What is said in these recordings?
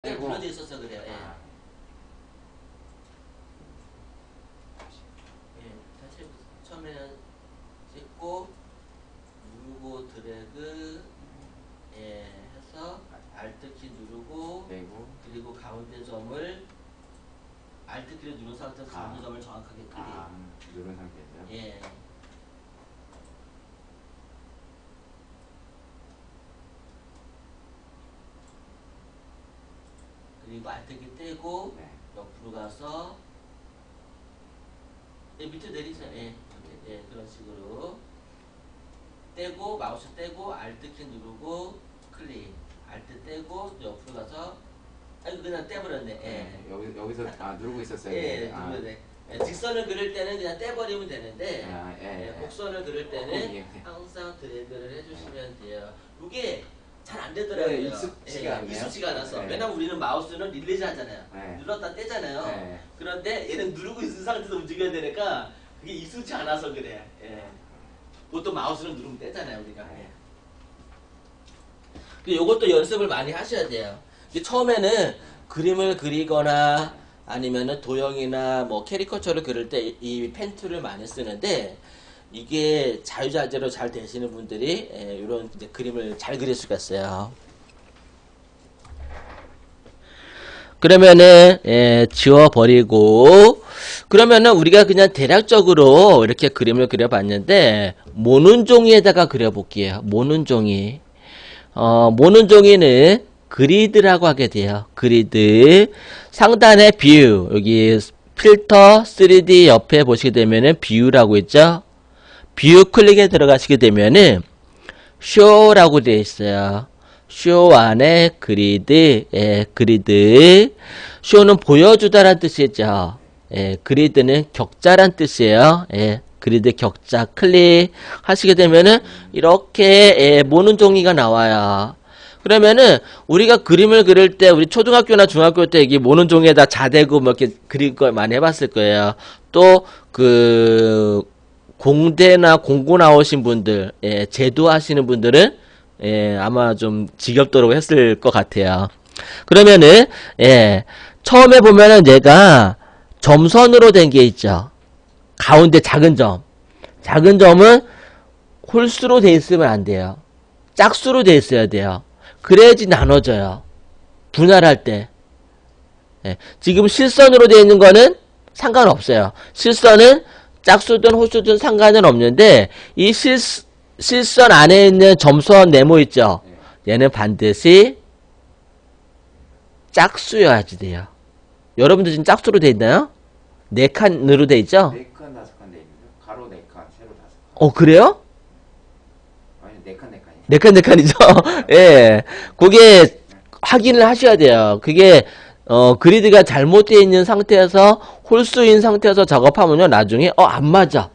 불러져 있어서 그래요. 예. 예, 다시 처음에는 찍고 누르고 드래그 해서 Alt키 누르고 그리고 가운데 점을 Alt키를 누른 상태에서 가운데 점을 정확하게 클릭. 누른 상태에서요? 예. 그리고 Alt키 떼고 옆으로 가서 밑에 내리세요. 예, 그런 식으로 떼고 마우스 떼고 Alt키 누르고 클릭. Alt 떼고 옆으로 가서 그냥 떼버렸네. 예. 여기서 누르고 있었어요. 예, 누르면 돼. 직선을 그릴 때는 그냥 떼버리면 되는데 곡선을 그릴 때는 항상 드래그를 해주시면 돼요. 이게 잘 안 되더라고요. 익숙지가 않네요. 익숙지가 않아서. 왜냐면 우리는 마우스는 릴리즈 하잖아요. 눌렀다 떼잖아요. 그런데 얘는 누르고 있는 상태에서 움직여야 되니까 그게 익숙지 않아서 그래. 보통 마우스는 누르면 떼잖아요, 우리가. 요것도 연습을 많이 하셔야 돼요. 처음에는 그림을 그리거나 아니면은 도형이나 뭐 캐리커처를 그릴 때 이 펜 툴을 많이 쓰는데 이게 자유자재로 잘 되시는 분들이 이런 그림을 잘 그릴 수가 있어요. 그러면은 지워버리고 그러면은 우리가 그냥 대략적으로 이렇게 그림을 그려봤는데 모는 종이에다가 그려볼게요. 모는 종이. 모는 종이는 그리드라고 하게 돼요. 그리드. 상단에 뷰. 여기 필터 3D 옆에 보시게 되면은 뷰라고 있죠. 뷰 클릭에 들어가시게 되면은 쇼라고 되어 있어요. 쇼 안에 그리드. 그리드. 쇼는 보여주다란 뜻이죠. 그리드는 격자란 뜻이에요. 그리드 격자 클릭 하시게 되면은 이렇게 모는 종이가 나와요. 그러면은 우리가 그림을 그릴 때 우리 초등학교나 중학교 때 이게 모는 종이에다 자대고 뭐 이렇게 그릴 걸 많이 해봤을 거예요. 또 그 공대나 공고 나오신 분들, 제도 하시는 분들은 아마 좀 지겹도록 했을 것 같아요. 그러면은 처음에 보면은 얘가 점선으로 된 게 있죠. 가운데 작은 점. 작은 점은 홀수로 돼 있으면 안 돼요. 짝수로 돼 있어야 돼요. 그래야지 나눠져요. 분할할 때. 지금 실선으로 되어 있는 거는 상관없어요. 실선은 짝수든 홀수든 상관은 없는데 이 실선 안에 있는 점선 네모 있죠. 얘는 반드시 짝수여야지 돼요. 여러분들 지금 짝수로 돼 있나요? 4칸으로 돼 있죠? 4칸, 5칸 돼 있는데요. 가로 4칸, 세로 5칸. 그래요? 아니, 4칸, 4칸이요. 4칸, 4칸이죠? 예. 그게 확인을 하셔야 돼요. 그게, 그리드가 잘못되어 있는 상태에서, 홀수인 상태에서 작업하면요, 나중에, 안 맞아.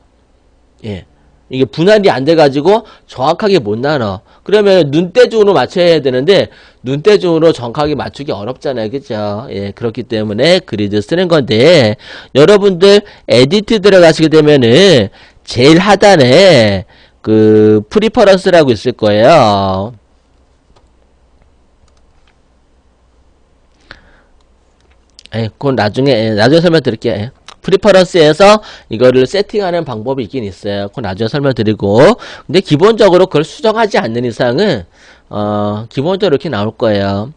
예. 이게 분할이 안 돼가지고 정확하게 못 나눠. 그러면 눈대중으로 맞춰야 되는데 눈대중으로 정확하게 맞추기 어렵잖아요. 그죠? 그렇기 때문에 그리드 쓰는 건데 여러분들 에디트 들어가시게 되면은 제일 하단에 그 프리퍼런스라고 있을 거예요. 그건 나중에 설명드릴게요. 프리퍼런스에서 이거를 세팅하는 방법이 있긴 있어요. 그건 나중에 설명드리고. 근데 기본적으로 그걸 수정하지 않는 이상은, 기본적으로 이렇게 나올 거예요.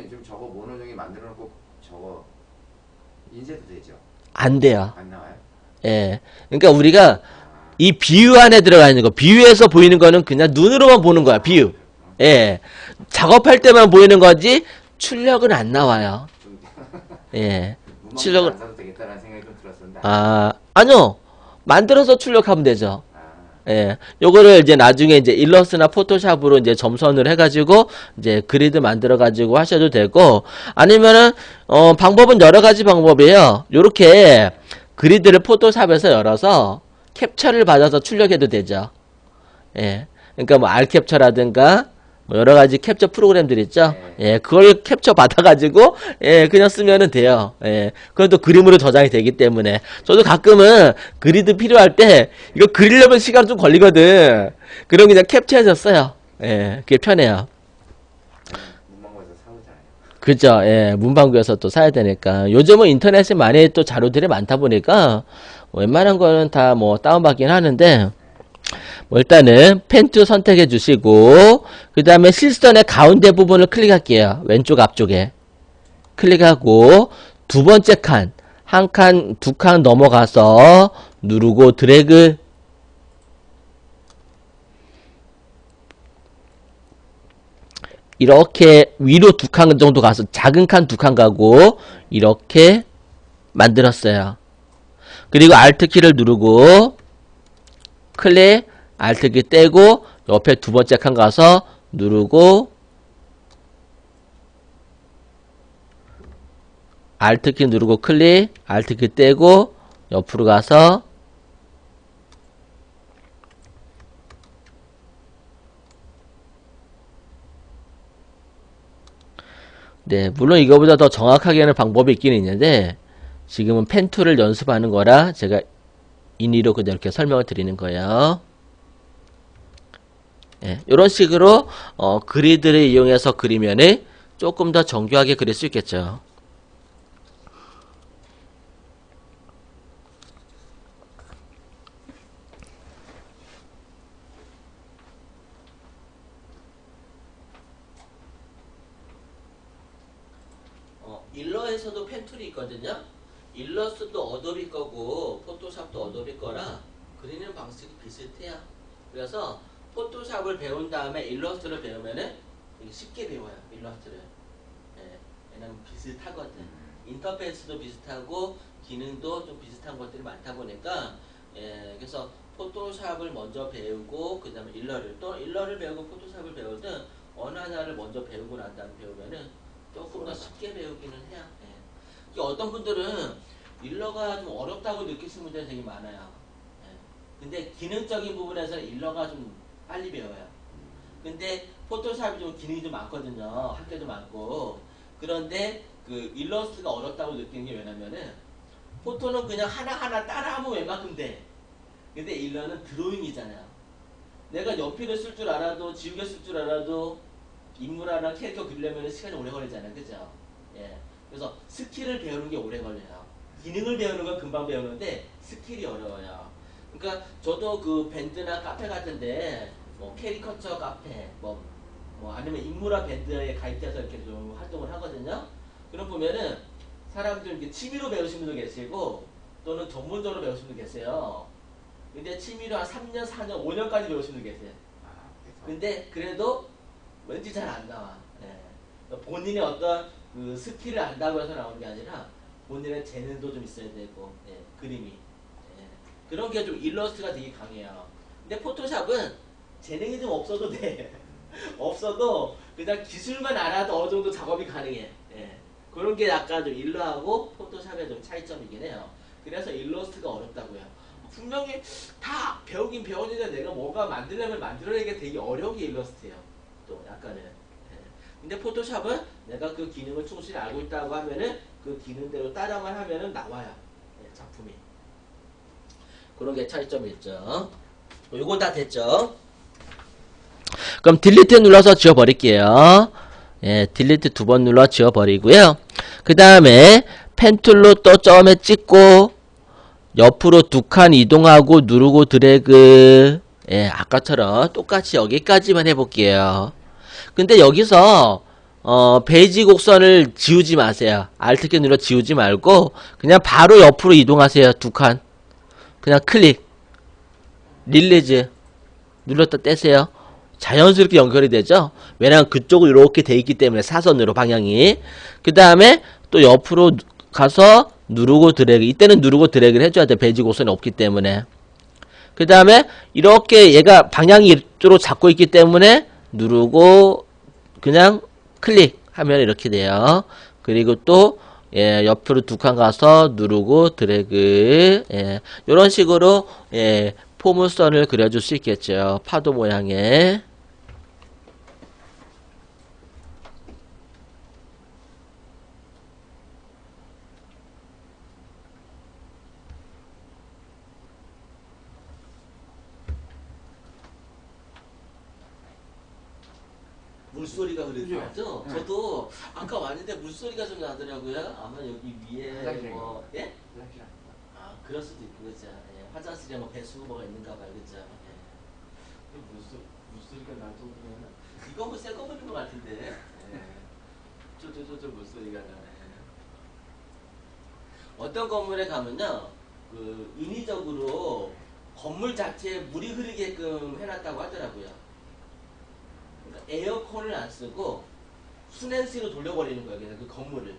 지금 저거 모노종이 만들어 놓고 저거 인쇄도 되죠? 안 돼요. 안 나와요? 그러니까 우리가 이 비유 안에 들어가 있는 거, 비유에서 보이는 거는 그냥 눈으로만 보는 거야, 비유. 작업할 때만 보이는 거지, 출력은 안 나와요. 출력은 안 사도 되겠다라는 생각이 좀 들었었는데. 아니요. 만들어서 출력하면 되죠. 요거를 이제 나중에 이제 일러스트나 포토샵으로 이제 점선을 해가지고 이제 그리드 만들어가지고 하셔도 되고 아니면은 방법은 여러 가지 방법이에요. 요렇게 그리드를 포토샵에서 열어서 캡처를 받아서 출력해도 되죠. 그러니까 뭐 알캡처라든가 뭐 여러 가지 캡처 프로그램들 있죠. 그걸 캡처 받아가지고, 그냥 쓰면은 돼요. 그건 또 그림으로 저장이 되기 때문에. 저도 가끔은 그리드 필요할 때, 이거 그리려면 시간 좀 걸리거든. 그럼 그냥 캡처해서 써요. 그게 편해요. 문방구에서 사오잖아요. 그죠. 예, 문방구에서 또 사야 되니까. 요즘은 인터넷에 많이 또 자료들이 많다 보니까 웬만한 거는 다 뭐 다운받긴 하는데, 뭐 일단은 펜2 선택해 주시고, 그 다음에 실선의 가운데 부분을 클릭할게요. 왼쪽 앞쪽에. 클릭하고, 두 번째 칸, 한 칸, 두 칸 넘어가서 누르고 드래그. 이렇게 위로 두 칸 정도 가서 작은 칸 두 칸 가고 이렇게 만들었어요. 그리고 Alt 키를 누르고 클릭, Alt 키 떼고 옆에 두 번째 칸 가서 누르고 Alt 키 누르고 클릭, Alt 키 떼고 옆으로 가서 네, 물론 이거보다 더 정확하게 하는 방법이 있긴 있는데 지금은 펜2를 연습하는 거라 제가 인위로 그냥 이렇게 설명을 드리는 거예요. 예, 이런 식으로 그리드를 이용해서 그리면은 조금 더 정교하게 그릴 수 있겠죠. 일러에서도 펜툴이 있거든요. 일러스트도 어도비 거고 포토샵도 어도비 거라 그리는 방식이 비슷해요. 그래서 포토샵을 배운 다음에 일러스트를 배우면은 되게 쉽게 배워요. 일러스트를. 예, 왜냐면 비슷하거든. 인터페이스도 비슷하고 기능도 좀 비슷한 것들이 많다 보니까 그래서 포토샵을 먼저 배우고 그 다음에 일러를 또 일러를 배우고 포토샵을 배우든 어느 하나를 먼저 배우고 난 다음에 배우면은 조금 더 쉽게 배우기는 해요. 예. 이게 어떤 분들은 일러가 좀 어렵다고 느끼시는 분들이 되게 많아요. 예. 근데 기능적인 부분에서는 일러가 좀 빨리 배워요. 근데 포토샵이 좀 기능이 좀 많거든요. 할 게도 많고. 그런데 그 일러스트가 어렵다고 느끼는 게 왜냐면은 포토는 그냥 하나하나 따라하면 웬만큼 돼. 근데 일러는 드로잉이잖아요. 내가 연필을 쓸 줄 알아도 지우개 쓸 줄 알아도 인물 하나 캐릭터 그리려면 시간이 오래 걸리잖아요. 그죠? 예. 그래서 스킬을 배우는 게 오래 걸려요. 기능을 배우는 건 금방 배우는데 스킬이 어려워요. 그러니까 저도 그 밴드나 카페 같은데 뭐 캐리커처 카페 뭐 아니면 인물화 밴드에 가입돼서 이렇게 좀 활동을 하거든요. 그럼 보면은 사람들 이렇게 취미로 배우시는 분도 계시고 또는 전문적으로 배우시는 분도 계세요. 근데 취미로 한 3년, 4년, 5년까지 배우시는 분도 계세요. 근데 그래도 왠지 잘 안 나와. 예. 본인의 어떤 그 스킬을 안다고 해서 나오는 게 아니라 본인의 재능도 좀 있어야 되고 그림이 그런 게 좀 일러스트가 되게 강해요. 근데 포토샵은 재능이 좀 없어도 돼. 없어도 그냥 기술만 알아도 어느 정도 작업이 가능해. 예. 그런 게 약간 좀 일러하고 포토샵의 좀 차이점이긴 해요. 그래서 일러스트가 어렵다고요. 분명히 다 배우긴 배웠는데 내가 뭐가 만들려면 만들어내기가 되게 어려운 게 일러스트예요. 또 약간은. 예. 근데 포토샵은 내가 그 기능을 충실히 알고 있다고 하면은 그 기능대로 따라만 하면은 나와요. 예, 작품이. 그런 게 차이점이 있죠. 요거 다 됐죠? 그럼 딜리트 눌러서 지워버릴게요. 예, 딜리트 두 번 눌러 지워버리고요. 그 다음에 펜툴로 또 점에 찍고 옆으로 두 칸 이동하고 누르고 드래그. 예, 아까처럼 똑같이 여기까지만 해볼게요. 근데 여기서 베이지 곡선을 지우지 마세요. Alt키 눌러 지우지 말고 그냥 바로 옆으로 이동하세요. 두 칸. 그냥 클릭. 릴리즈. 눌렀다 떼세요. 자연스럽게 연결이 되죠. 왜냐면 그쪽으로 이렇게 돼 있기 때문에 사선으로 방향이. 그 다음에 또 옆으로 가서 누르고 드래그. 이때는 누르고 드래그를 해줘야 돼. 베이지 곡선이 없기 때문에. 그 다음에 이렇게 얘가 방향이 이쪽으로 잡고 있기 때문에 누르고 그냥 클릭하면 이렇게 돼요. 그리고 또 옆으로 두 칸 가서 누르고 드래그. 이런 식으로 포물선을 그려줄 수 있겠죠. 파도 모양의. 물소리가 그래도 나죠? 네. 저도 아까 왔는데 물소리가 좀 나더라고요. 아마 여기 위에 화장실인가 뭐, 보다. 예? 화장실 아닌가? 아, 그럴 수도 있고, 그죠? 예, 화장실에 뭐 배수구가 있는가 봐요, 그죠? 예. 물소리가 날 정도면, 이거 뭐 새거 보는 것 같은데? 예. 저 물소리가 나네. 어떤 건물에 가면요, 그, 인위적으로 건물 자체에 물이 흐르게끔 해놨다고 하더라고요. 그러니까 에어컨을 안 쓰고, 수냉수로 돌려버리는 거예요, 그냥 그 건물을.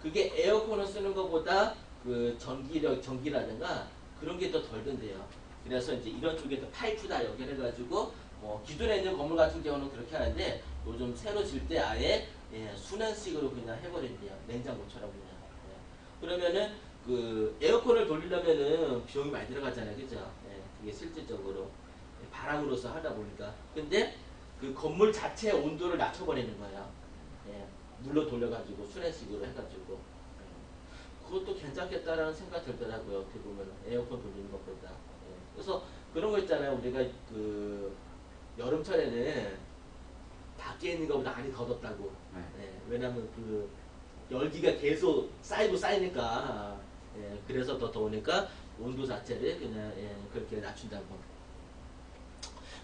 그게 에어컨을 쓰는 것보다 그 전기라든가 그런 게 더 덜 든대요. 그래서 이제 이런 쪽에 또 파이프 다 연결해가지고 뭐 기존에 있는 건물 같은 경우는 그렇게 하는데 요즘 새로 질 때 아예 예, 순환식으로 그냥 해버린대요. 냉장고처럼 그냥. 예. 그러면은 그 에어컨을 돌리려면은 비용이 많이 들어가잖아요, 그죠? 예, 그게 실질적으로 예, 바람으로서 하다 보니까. 근데 그 건물 자체의 온도를 낮춰버리는 거예요. 예, 물로 돌려가지고 순환식으로 해가지고. 그것도 괜찮겠다라는 생각 들더라고요. 어떻게 보면 에어컨 돌리는 것보다. 예. 그래서 그런 거 있잖아요. 우리가 그 여름철에는 밖에 있는 것보다 안이 더 덥다고. 네. 예. 왜냐면 그 열기가 계속 쌓이고 쌓이니까. 예. 그래서 더 더우니까 온도 자체를 그냥 예. 그렇게 낮춘다고.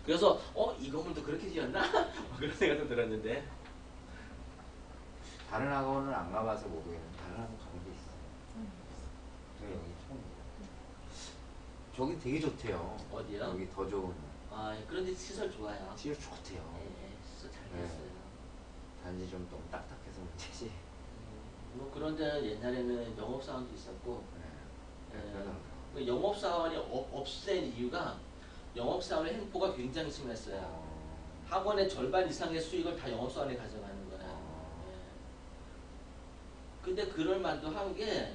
그래서 이 건물도 그렇게 지었나? 그런 생각도 들었는데. 다른 학원을 안 가봐서 모르겠는데 다른 학원 가본 게 있어요. 저희 여기 처음이에요. 저기 되게 좋대요. 어디요? 여기 더 좋은. 아, 예. 그런데 시설 좋아요. 시설 좋대요. 예. 시설 잘 네. 됐어요. 단지 좀 너무 딱딱해서 문제지. 뭐 그런데 옛날에는 영업사원도 있었고 네. 예, 그러더라고요. 그 영업사원이 없앤 이유가 영업사원의 횡포가 굉장히 심했어요. 학원의 절반 이상의 수익을 다 영업사원이 가져가는 거야. 예. 근데 그럴 만도 한 게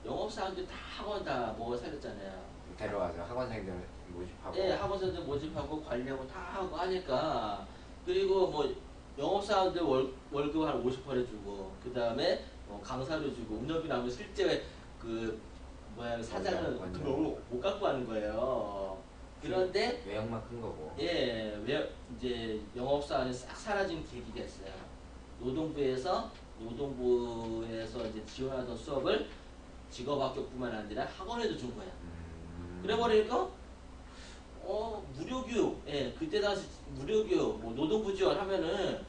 영업사원들 다 학원 다 먹어 살렸잖아요. 데려와서 학원생들 모집하고. 예, 학원생들 모집하고 관리하고 다 하고 하니까 그리고 뭐 영업사원들 월급 한 50% 해주고 그 다음에 강사료 주고 운영비 나오면 실제 그 뭐야 사장은 완전. 그걸 못 갖고 하는 거예요. 그런데 외형만 큰 거고. 예, 왜 이제 영업사원이 싹 사라진 계기가 있어요. 노동부에서 이제 지원하던 수업을 직업학교뿐만 아니라 학원에도 준 거야. 그래버리니까 무료교육, 예, 그때 당시 무료교육, 뭐 노동부 지원하면은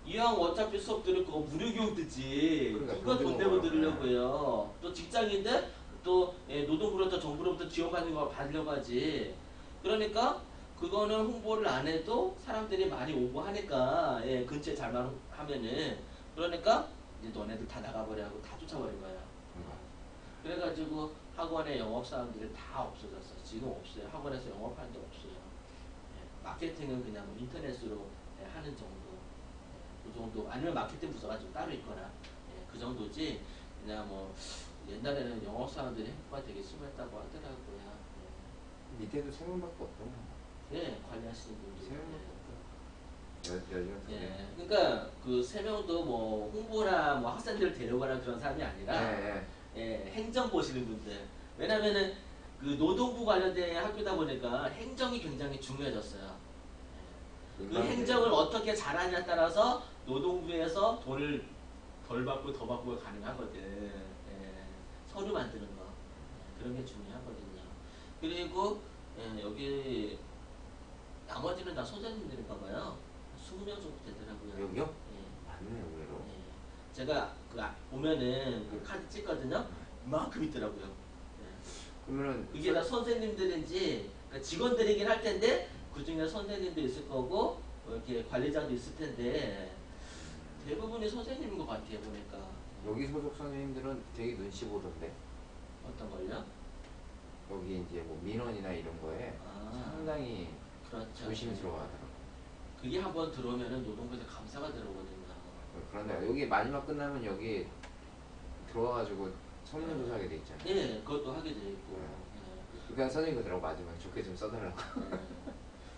이왕 어차피 수업 들을 거 무료교육 듣지. 그러니까 누가 돈 돈 내고 주고 들으려고요. 또 직장인데 또 예, 노동부로부터 정부로부터 지원받는 거 받으려고 하지. 그러니까 그거는 홍보를 안 해도 사람들이 많이 오고 하니까 예, 근처에 잘만 하면은 그러니까 이제 너네들 다 나가버려 하고 다 쫓아버린 거야. 그래가지고 학원의 영업사원들이 다 없어졌어. 지금 없어요. 학원에서 영업하는 게 없어요. 예, 마케팅은 그냥 뭐 인터넷으로 예, 하는 정도. 예, 그 정도. 아니면 마케팅 부서가 좀 따로 있거나. 예, 그 정도지. 그냥 뭐 옛날에는 영업사원들이 행보가 되게 심했다고 하더라고요. 밑에도 세 명밖에 없더라. 예, 예, 관리하시는 분들. 세 명밖에 없더라. 여지가 예, 그러니까 그 세 명도 뭐 홍보나 뭐 학생들을 데려가는 그런 사람이 아니라 네. 예, 행정 보시는 분들. 왜냐면은 그 노동부 관련된 학교다 보니까 행정이 굉장히 중요해졌어요. 예. 그 행정을 어떻게 잘하냐에 따라서 노동부에서 돈을 덜 받고 더 받고가 가능하거든. 예. 서류 만드는 거. 예, 그런 게 중요하거든요. 그리고 예, 여기 나머지는 다 소장님들인가 봐요. 20명 정도 되더라고요. 여기요? 예. 맞네, 의외로. 예. 제가 보면은 그 카드 찍거든요. 이만큼 있더라고요. 예. 그러면은 그게 다 선생님들인지 그러니까 직원들이긴 할 텐데 그 중에 선생님도 있을 거고 이렇게 관리자도 있을 텐데 대부분이 선생님인 것 같아요 보니까. 여기 소속 선생님들은 되게 눈치 보던데. 어떤 걸요? 여기 이제 뭐 민원이나 이런 거에 아. 상당히 그렇죠. 조심스러워하더라고. 그게 한번 들어오면은 노동부에서 감사가 들어오거든요. 그런데 여기 마지막 끝나면 여기 들어와가지고 설문조사하게 돼 있잖아요. 예, 그것도 하게 돼 있고. 그러니까 선생님 그러고 마지막에 좋게 좀 써달라고. 예.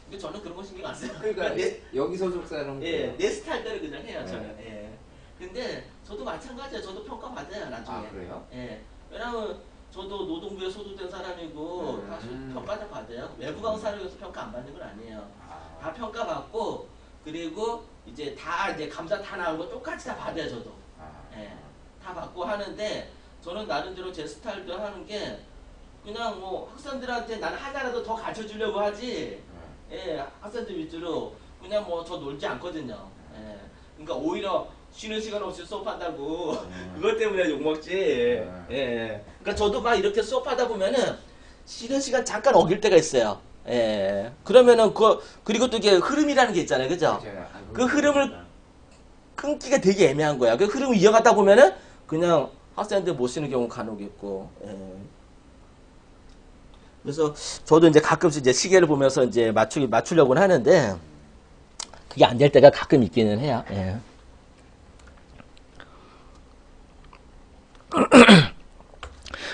근데 저는 그런 거 신경 안 써요. 그러니까 내, 여기 소속사는 예, 내 스타일대로 그냥 해요, 네. 저는. 예. 근데 저도 마찬가지예요. 저도 평가 받아요, 나중에. 아, 그래요? 예. 왜냐면 저도 노동부에 소속된 사람이고 다 평가 다 받아요. 외부 강사를 위해서 평가 안 받는 건 아니에요. 다 평가 받고 그리고 이제 다 이제 감사 다 나온 거 똑같이 다 받아요, 저도. 아, 예, 다 받고 하는데 저는 나름대로 제 스타일도 하는 게 그냥 뭐 학생들한테 나는 하나라도 더 가르쳐 주려고 하지. 예, 학생들 위주로 그냥 뭐 저 놀지 않거든요. 예, 그러니까 오히려 쉬는 시간 없이 수업한다고 그것 때문에 욕먹지. 예, 그러니까 저도 막 이렇게 수업하다 보면은 쉬는 시간 잠깐 어길 때가 있어요. 예, 그러면은 그리고 또 이게 흐름이라는 게 있잖아요, 그죠? 그 흐름을 끊기가 되게 애매한 거야. 그 흐름을 이어가다 보면은 그냥 학생들 못 쉬는 경우 간혹 있고. 예. 그래서 저도 이제 가끔씩 이제 시계를 보면서 이제 맞추려고는 하는데 그게 안 될 때가 가끔 있기는 해요. 예.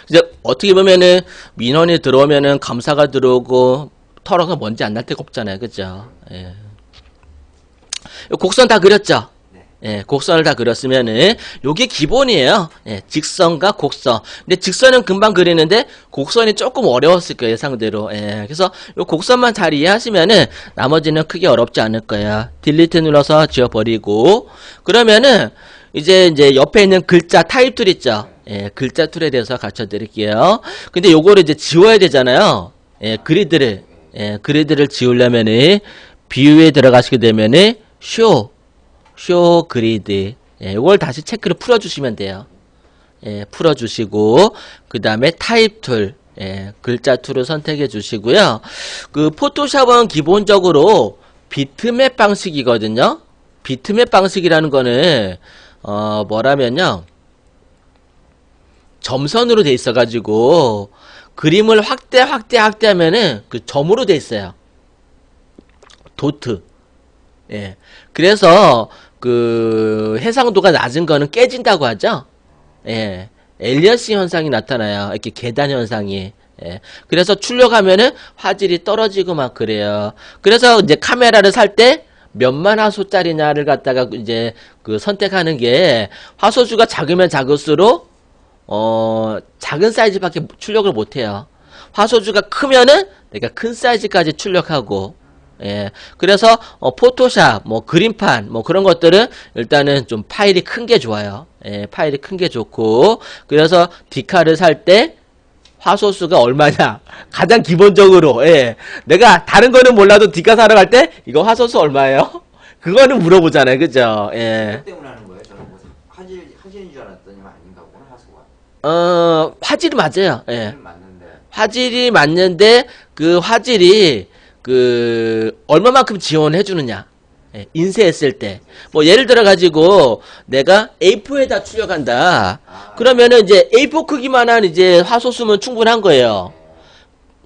이제 어떻게 보면은 민원이 들어오면은 감사가 들어오고 털어서 먼지 안 날 데가 없잖아요, 그죠? 예. 곡선 다 그렸죠? 예, 곡선을 다 그렸으면은 요게 기본이에요. 예, 직선과 곡선. 근데 직선은 금방 그리는데 곡선이 조금 어려웠을 거예요, 예상대로. 예, 그래서 요 곡선만 잘 이해하시면은 나머지는 크게 어렵지 않을 거예요. 딜리트 눌러서 지워버리고 그러면은 이제 옆에 있는 글자 타입 툴 있죠? 예, 글자 툴에 대해서 가르쳐 드릴게요. 근데 요거를 이제 지워야 되잖아요. 예, 그리드를 지우려면은 뷰에 들어가시게 되면은 쇼 그리드. 예, 이걸 다시 체크를 풀어주시면 돼요. 예, 풀어주시고 그 다음에 타입 툴, 예, 글자 툴을 선택해 주시고요. 그 포토샵은 기본적으로 비트맵 방식이거든요. 비트맵 방식이라는 거는 뭐라면요, 점선으로 돼 있어가지고 그림을 확대하면은 그 점으로 돼 있어요. 도트. 예. 그래서 그 해상도가 낮은 거는 깨진다고 하죠. 예. 엘리어스 현상이 나타나요. 이렇게 계단 현상이. 예. 그래서 출력하면은 화질이 떨어지고 막 그래요. 그래서 이제 카메라를 살 때 몇만 화소짜리냐를 갖다가 이제 그 선택하는 게 화소수가 작으면 작을수록 작은 사이즈밖에 출력을 못 해요. 화소수가 크면은 내가 큰 사이즈까지 출력하고. 예. 그래서 포토샵, 뭐 그림판, 뭐 그런 것들은 일단은 좀 파일이 큰 게 좋아요. 예, 파일이 큰 게 좋고. 그래서 디카를 살 때 화소수가 얼마냐? 가장 기본적으로. 예. 내가 다른 거는 몰라도 디카 사러 갈 때 이거 화소수 얼마예요? 그거는 물어보잖아요. 그죠? 예. 그것 때문에 하는 거예요? 저는 뭐 화질인 줄 알았더니만 아닌가 보구나, 화소가. 화질이 맞아요. 예. 화질은 맞는데. 화질이 맞는데 그 화질이 얼마만큼 지원해 주느냐. 예, 인쇄했을 때. 뭐, 예를 들어 가지고, 내가 A4에다 출력한다. 그러면은 이제 A4 크기만한 이제 화소수면 충분한 거예요.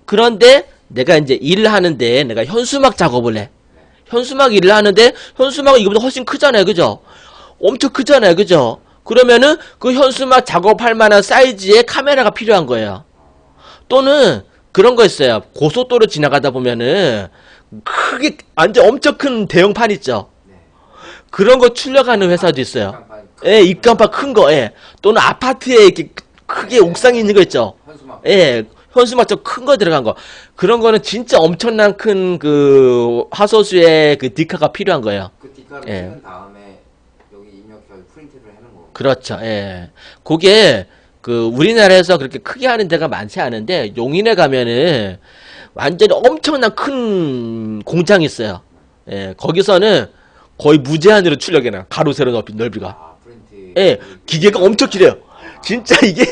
그런데 내가 이제 일을 하는데, 내가 현수막 작업을 해. 현수막 일을 하는데, 현수막은 이거보다 훨씬 크잖아요. 그죠? 엄청 크잖아요. 그죠? 그러면은 그 현수막 작업할 만한 사이즈의 카메라가 필요한 거예요. 또는, 그런 거 있어요. 고속도로 지나가다 보면은 크게 완전 엄청 큰 대형판 있죠. 그런 거 출력하는 회사도 있어요. 예, 입간판 큰 거. 예. 또는 아파트에 이렇게 크게 옥상에 있는 거 있죠. 예, 현수막 좀 큰 거 들어간 거. 그런 거는 진짜 엄청난 큰 그 화소수의 그 디카가 필요한 거예요. 그 디카를 예. 찍은 다음에 여기 입력해서 프린트를 하는 거. 그렇죠. 예. 그게 그 우리나라에서 그렇게 크게 하는 데가 많지 않은데 용인에 가면은 완전히 엄청난 큰 공장이 있어요. 예, 거기서는 거의 무제한으로 출력해놔. 가로 세로 넓이가. 프린트. 예, 기계가 엄청 길어요. 진짜 이게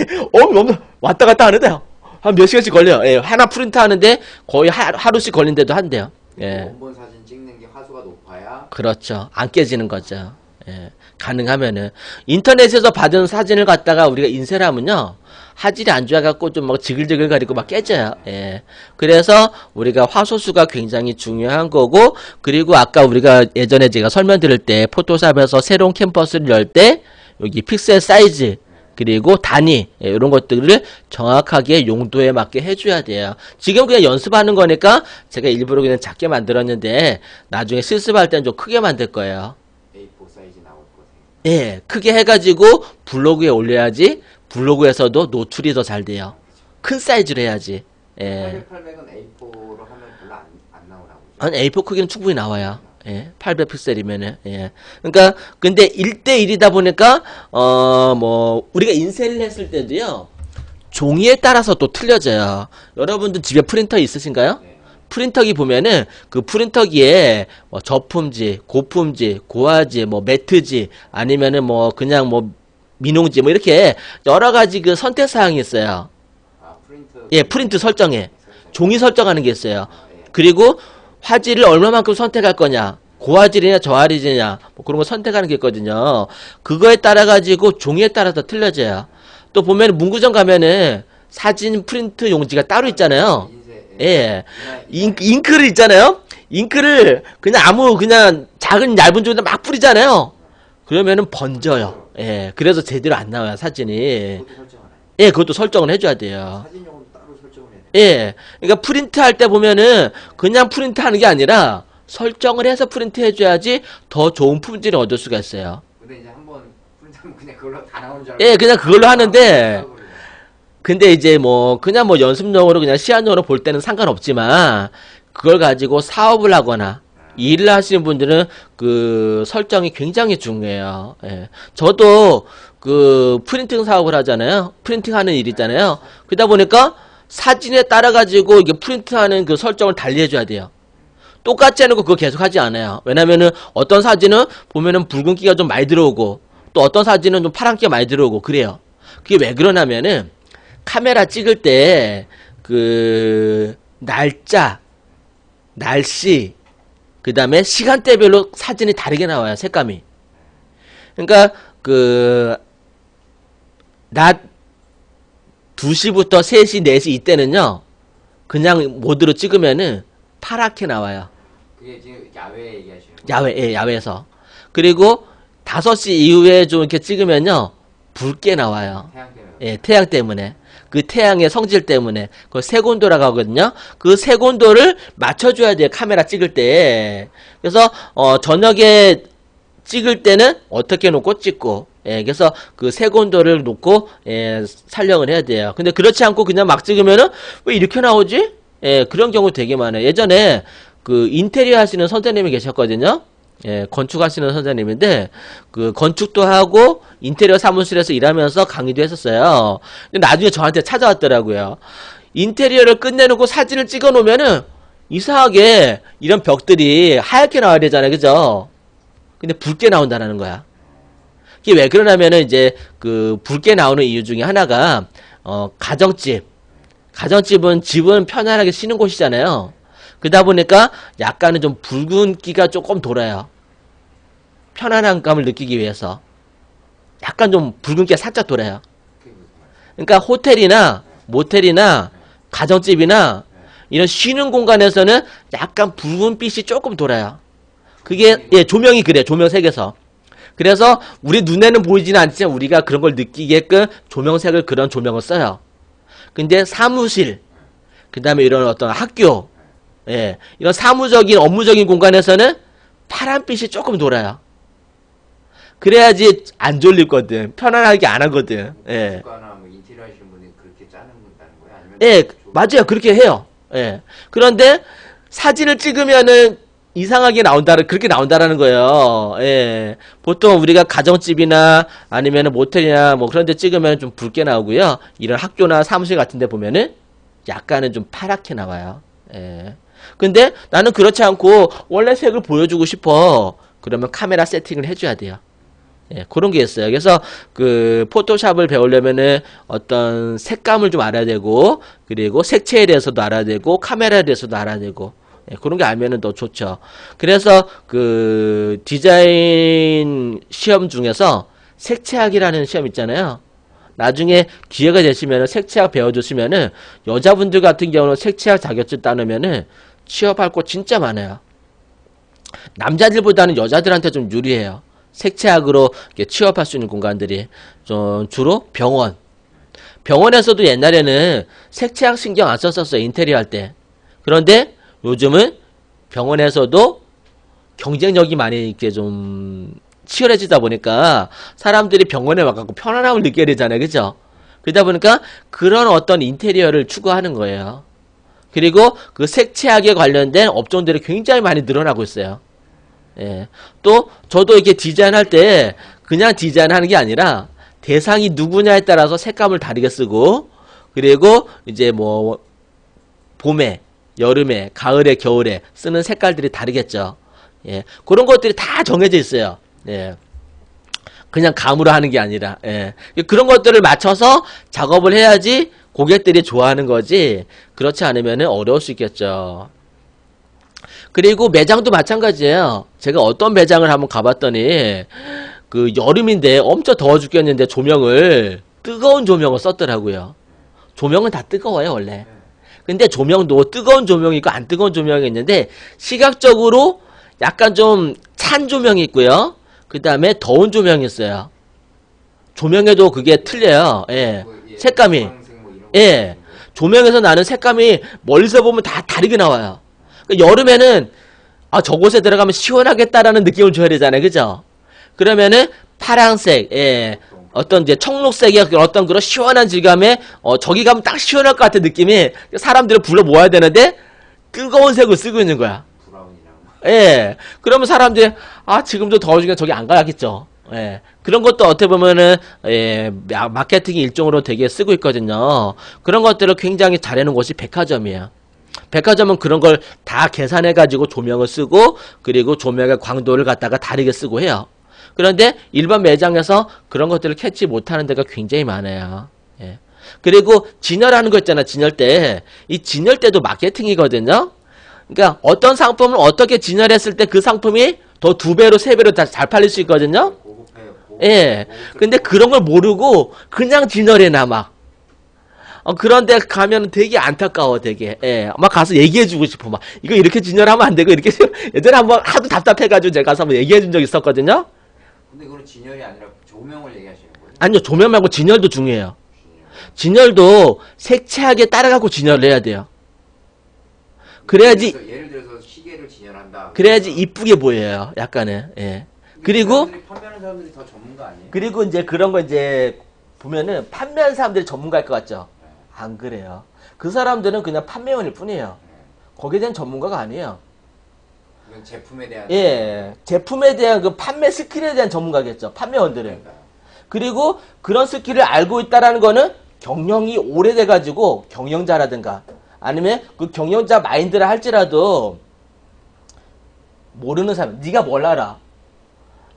왔다 갔다 하는데요. 한 몇 시간씩 걸려요. 예, 하나 프린트 하는데 거의 하루씩 걸린데도 한대요. 예. 원본 사진 찍는 게 화소가 높아야. 그렇죠. 안 깨지는 거죠. 예, 가능하면은 인터넷에서 받은 사진을 갖다가 우리가 인쇄를 하면요, 화질이 안 좋아갖고 좀 막 지글지글 거리고 막 깨져요. 예. 그래서 우리가 화소수가 굉장히 중요한 거고, 그리고 아까 우리가 예전에 제가 설명드릴 때 포토샵에서 새로운 캠퍼스를 열 때 여기 픽셀 사이즈 그리고 단위, 예, 이런 것들을 정확하게 용도에 맞게 해줘야 돼요. 지금 그냥 연습하는 거니까 제가 일부러 그냥 작게 만들었는데 나중에 실습할 때는 좀 크게 만들 거예요. A4 사이즈 나올 거세요. 예, 크게 해가지고 블로그에 올려야지 블로그에서도 노출이 더 잘 돼요. 큰 사이즈로 해야지. 예. 800은 A4로 하면 별로 안 나오나 보죠. 아니, A4 크기는 충분히 나와요. 예, 800픽셀이면은, 예. 그러니까, 근데 1대1이다 보니까, 뭐, 우리가 인쇄를 했을 때도요, 종이에 따라서 또 틀려져요. 여러분들 집에 프린터 있으신가요? 네. 프린터기 보면은, 그 프린터기에, 뭐, 저품지, 고품지, 고화지, 뭐, 매트지, 아니면은 뭐, 그냥 뭐, 민홍지, 뭐, 이렇게, 여러 가지 그 선택사항이 있어요. 아, 프린트. 예, 프린트 설정에. 종이 설정하는 게 있어요. 아, 예. 그리고 화질을 얼마만큼 선택할 거냐, 고화질이냐 저화질이냐 뭐 그런 거 선택하는 게 있거든요. 그거에 따라 가지고 종이에 따라서 틀려져요. 또 보면 문구점 가면은 사진 프린트 용지가 따로 있잖아요. 인쇄. 예, 잉크를 있잖아요. 잉크를 그냥 아무 그냥 작은 얇은 종이에다 막 뿌리잖아요. 그러면은 번져요. 예, 그래서 제대로 안 나와요 사진이. 그것도 설정하나요? 예, 그것도 설정을 해줘야 돼요. 사진용으로 따로 설정을 해야 돼요. 예. 그러니까 프린트 할 때 보면은 그냥 프린트 하는 게 아니라 설정을 해서 프린트 해줘야지 더 좋은 품질을 얻을 수가 있어요. 근데 이제 한번 프린트하면 그냥 그걸로 다 나오는 줄 알고. 예, 그냥 그걸로 하는데, 근데 이제 뭐, 그냥 뭐 연습용으로 그냥 시안용으로 볼 때는 상관없지만, 그걸 가지고 사업을 하거나, 일을 하시는 분들은 그 설정이 굉장히 중요해요. 예. 저도 그 프린팅 사업을 하잖아요. 프린팅 하는 일 있잖아요. 그러다 보니까 사진에 따라 가지고 이게 프린트하는 그 설정을 달리 해줘야 돼요. 똑같이 해놓고 그거 계속 하지 않아요. 왜냐면은 어떤 사진은 보면은 붉은기가 좀 많이 들어오고 또 어떤 사진은 좀 파란기가 많이 들어오고 그래요. 그게 왜 그러냐면은 카메라 찍을 때 그 날짜, 날씨, 그 다음에 시간대별로 사진이 다르게 나와요. 색감이. 그러니까 그 낮 2시부터 3시, 4시 이때는요. 그냥 모드로 찍으면은 파랗게 나와요. 그게 지금 야외 얘기하시는 거예요? 야외, 예, 야외에서. 그리고 5시 이후에 좀 이렇게 찍으면요. 붉게 나와요. 태양 때문에. 예, 태양 때문에. 그 태양의 성질 때문에. 그 색온도라고 하거든요. 그 색온도를 맞춰줘야 돼요. 카메라 찍을 때. 그래서, 저녁에 찍을 때는 어떻게 놓고 찍고, 예, 그래서 그 색온도를 놓고, 예, 촬영을 해야 돼요. 근데 그렇지 않고 그냥 막 찍으면은 왜 이렇게 나오지? 예, 그런 경우 되게 많아요. 예전에 그 인테리어 하시는 선생님이 계셨거든요. 예, 건축하시는 선생님인데, 그 건축도 하고 인테리어 사무실에서 일하면서 강의도 했었어요. 근데 나중에 저한테 찾아왔더라고요. 인테리어를 끝내놓고 사진을 찍어 놓으면은 이상하게 이런 벽들이 하얗게 나와야 되잖아요. 그죠? 근데 붉게 나온다는 거야. 이게 왜 그러냐면은 이제 그 붉게 나오는 이유 중에 하나가, 가정집은 집은 편안하게 쉬는 곳이잖아요. 그러다 보니까 약간은 좀 붉은기가 조금 돌아요. 편안한 감을 느끼기 위해서. 약간 좀 붉은기가 살짝 돌아요. 그게 무슨 말이에요? 그러니까 호텔이나 모텔이나 가정집이나 이런 쉬는 공간에서는 약간 붉은빛이 조금 돌아요. 그게, 예, 조명이 그래. 조명색에서. 그래서 우리 눈에는 보이지는 않지만 우리가 그런 걸 느끼게끔 조명색을 그런 조명을 써요. 근데 사무실, 그 다음에 이런 어떤 학교, 예, 이런 사무적인 업무적인 공간에서는 파란빛이 조금 돌아요. 그래야지 안 졸리거든. 편안하게 안 하거든. 예. 건축가나 뭐 인테리어 하시는 분이 그렇게 짜는 거야? 아니면 예, 맞아요. 그렇게 해요. 예. 그런데 사진을 찍으면은 이상하게 그렇게 나온다라는 거예요. 예. 보통 우리가 가정집이나 아니면은 모텔이나 뭐 그런 데 찍으면 좀 붉게 나오고요. 이런 학교나 사무실 같은 데 보면은 약간은 좀 파랗게 나와요. 예. 근데 나는 그렇지 않고 원래 색을 보여주고 싶어. 그러면 카메라 세팅을 해줘야 돼요. 예, 그런 게 있어요. 그래서 그 포토샵을 배우려면은 어떤 색감을 좀 알아야 되고, 그리고 색채에 대해서도 알아야 되고, 카메라에 대해서도 알아야 되고, 예, 그런 게 알면은 더 좋죠. 그래서 그 디자인 시험 중에서 색채학이라는 시험 있잖아요. 나중에 기회가 되시면은 색채학 배워주시면은 여자분들 같은 경우는 색채학 자격증 따놓으면은 취업할 곳 진짜 많아요. 남자들보다는 여자들한테 좀 유리해요. 색채학으로 이렇게 취업할 수 있는 공간들이 좀 주로 병원에서도 옛날에는 색채학 신경 안 썼었어요. 인테리어 할 때. 그런데 요즘은 병원에서도 경쟁력이 많이 이렇게 좀 치열해지다 보니까 사람들이 병원에 와갖고 편안함을 느껴야 되잖아요. 그죠? 그러다 보니까 그런 어떤 인테리어를 추구하는 거예요. 그리고 그 색채학에 관련된 업종들이 굉장히 많이 늘어나고 있어요. 예. 또 저도 이렇게 디자인할 때 그냥 디자인하는 게 아니라 대상이 누구냐에 따라서 색감을 다르게 쓰고 그리고 이제 뭐 봄에, 여름에, 가을에, 겨울에 쓰는 색깔들이 다르겠죠. 예. 그런 것들이 다 정해져 있어요. 예. 그냥 감으로 하는 게 아니라, 예. 그런 것들을 맞춰서 작업을 해야지 고객들이 좋아하는 거지, 그렇지 않으면 어려울 수 있겠죠. 그리고 매장도 마찬가지예요. 제가 어떤 매장을 한번 가봤더니, 그 여름인데 엄청 더워 죽겠는데 조명을, 뜨거운 조명을 썼더라고요. 조명은 다 뜨거워요, 원래. 근데 조명도 뜨거운 조명이 있고 안 뜨거운 조명이 있는데, 시각적으로 약간 좀 찬 조명이 있고요. 그 다음에 더운 조명이 있어요. 조명에도 그게 틀려요. 예. 색감이. 예. 조명에서 나는 색감이 멀리서 보면 다 다르게 나와요. 그러니까 여름에는, 아, 저곳에 들어가면 시원하겠다라는 느낌을 줘야 되잖아요. 그죠? 그러면은, 파란색, 예. 어떤 이제 청록색의 어떤 그런 시원한 질감에, 저기 가면 딱 시원할 것 같은 느낌이 사람들을 불러 모아야 되는데, 뜨거운 색을 쓰고 있는 거야. 예. 그러면 사람들이, 아, 지금도 더워지니까 저기 안 가야겠죠. 예. 그런 것도 어떻게 보면은, 예, 마케팅 일종으로 되게 쓰고 있거든요. 그런 것들을 굉장히 잘해놓은 곳이 백화점이에요. 백화점은 그런 걸 다 계산해가지고 조명을 쓰고, 그리고 조명의 광도를 갖다가 다르게 쓰고 해요. 그런데 일반 매장에서 그런 것들을 캐치 못하는 데가 굉장히 많아요. 예. 그리고 진열하는 거 있잖아, 진열대. 이 진열대도 마케팅이거든요. 그러니까 어떤 상품을 어떻게 진열했을 때 그 상품이 더 2배로 3배로 잘 팔릴 수 있거든요. 예. 근데 그런 걸 모르고 그냥 진열해놔 막. 그런데 가면 되게 안타까워 되게. 예. 막 가서 얘기해주고 싶어 막. 이거 이렇게 진열하면 안 되고 이렇게 예전에 한번 하도 답답해가지고 제가 가서 한번 얘기해준 적 있었거든요. 근데 그건 진열이 아니라 조명을 얘기하시는 거예요? 아니요, 조명 말고 진열도 중요해요. 진열도 색채하게 따라가고 진열을 해야 돼요. 그래야지, 예를 들어서 시계를 진열한다. 그래야지 이쁘게 보여요. 약간은. 예. 그리고 판매하는 사람들이 더 전문가 아니에요? 그리고 이제 그런 거 이제 보면은 판매하는 사람들이 전문가일 것 같죠? 네. 안 그래요. 그 사람들은 그냥 판매원일 뿐이에요. 네. 거기에 대한 전문가가 아니에요. 이건 제품에 대한. 예. 제품에 대한 그 판매 스킬에 대한 전문가겠죠. 판매원들은. 그러니까요. 그리고 그런 스킬을 알고 있다라는 거는 경영이 오래돼가지고 경영자라든가 아니면 그 경영자 마인드를 할지라도 모르는 사람, 네가 뭘 알아?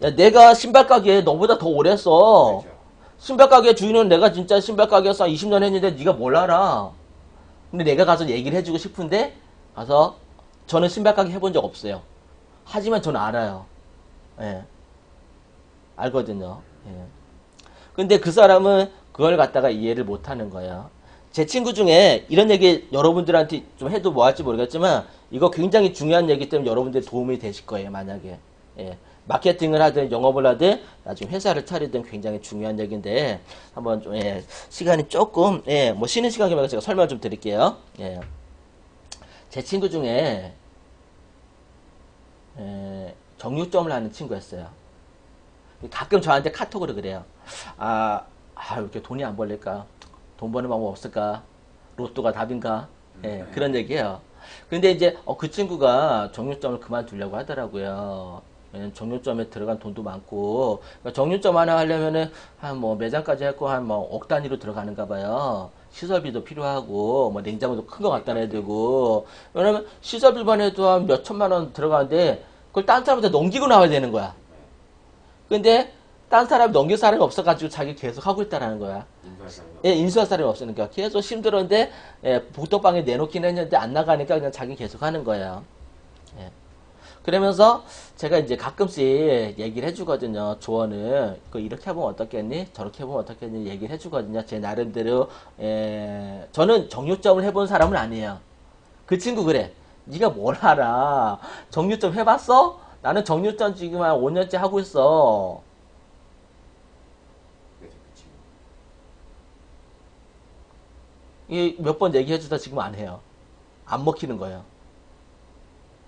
야, 내가 신발 가게에 너보다 더 오래 했어. 그렇죠. 신발 가게 주인은 내가 진짜 신발 가게에서 20년 했는데 네가 뭘 알아? 근데 내가 가서 얘기를 해주고 싶은데 가서 저는 신발 가게 해본 적 없어요. 하지만 저는 알아요. 예. 알거든요. 예. 근데 그 사람은 그걸 갖다가 이해를 못하는 거예요. 제 친구 중에 이런 얘기 여러분들한테 좀 해도 뭐 할지 모르겠지만 이거 굉장히 중요한 얘기 때문에 여러분들 도움이 되실 거예요. 만약에 예. 마케팅을 하든 영업을 하든 나중에 회사를 차리든 굉장히 중요한 얘기인데 한번 좀 예. 시간이 조금 예. 뭐 쉬는 시간이면 제가 설명 좀 드릴게요. 예. 제 친구 중에 정육점을 하는 친구였어요. 가끔 저한테 카톡으로 그래요. 왜 이렇게 돈이 안 벌릴까? 돈 버는 방법 없을까? 로또가 답인가? 예, 그런 얘기예요. 근데 이제 그 친구가 정육점을 그만두려고 하더라고요. 왜냐면 정육점에 들어간 돈도 많고 그러니까 정육점 하나 하려면은 한 뭐 매장까지 했고 한 뭐 억 단위로 들어가는가 봐요. 시설비도 필요하고 뭐 냉장고도 큰 거 갖다 놔야 되고 왜냐면 시설비만 해도 한 몇 천만 원 들어가는데 그걸 딴 사람한테 넘기고 나와야 되는 거야. 근데 딴 사람이 넘길 사람이 없어가지고 자기 계속 하고 있다라는 거야. 예, 인수할 사람이 없으니까 계속 힘들었는데 예, 복덕방에 내놓긴 했는데 안 나가니까 그냥 자기 계속 하는 거예요. 예. 그러면서 제가 이제 가끔씩 얘기를 해주거든요. 조언을. 이렇게 해보면 어떻겠니? 저렇게 해보면 어떻겠니? 얘기를 해주거든요. 제 나름대로. 저는 정육점을 해본 사람은 아니에요. 그 친구 그래. 네가 뭘 알아? 정육점 해봤어? 나는 정육점 지금 한 5년째 하고 있어. 이 몇 번 얘기해주다 지금 안 해요. 안 먹히는 거예요.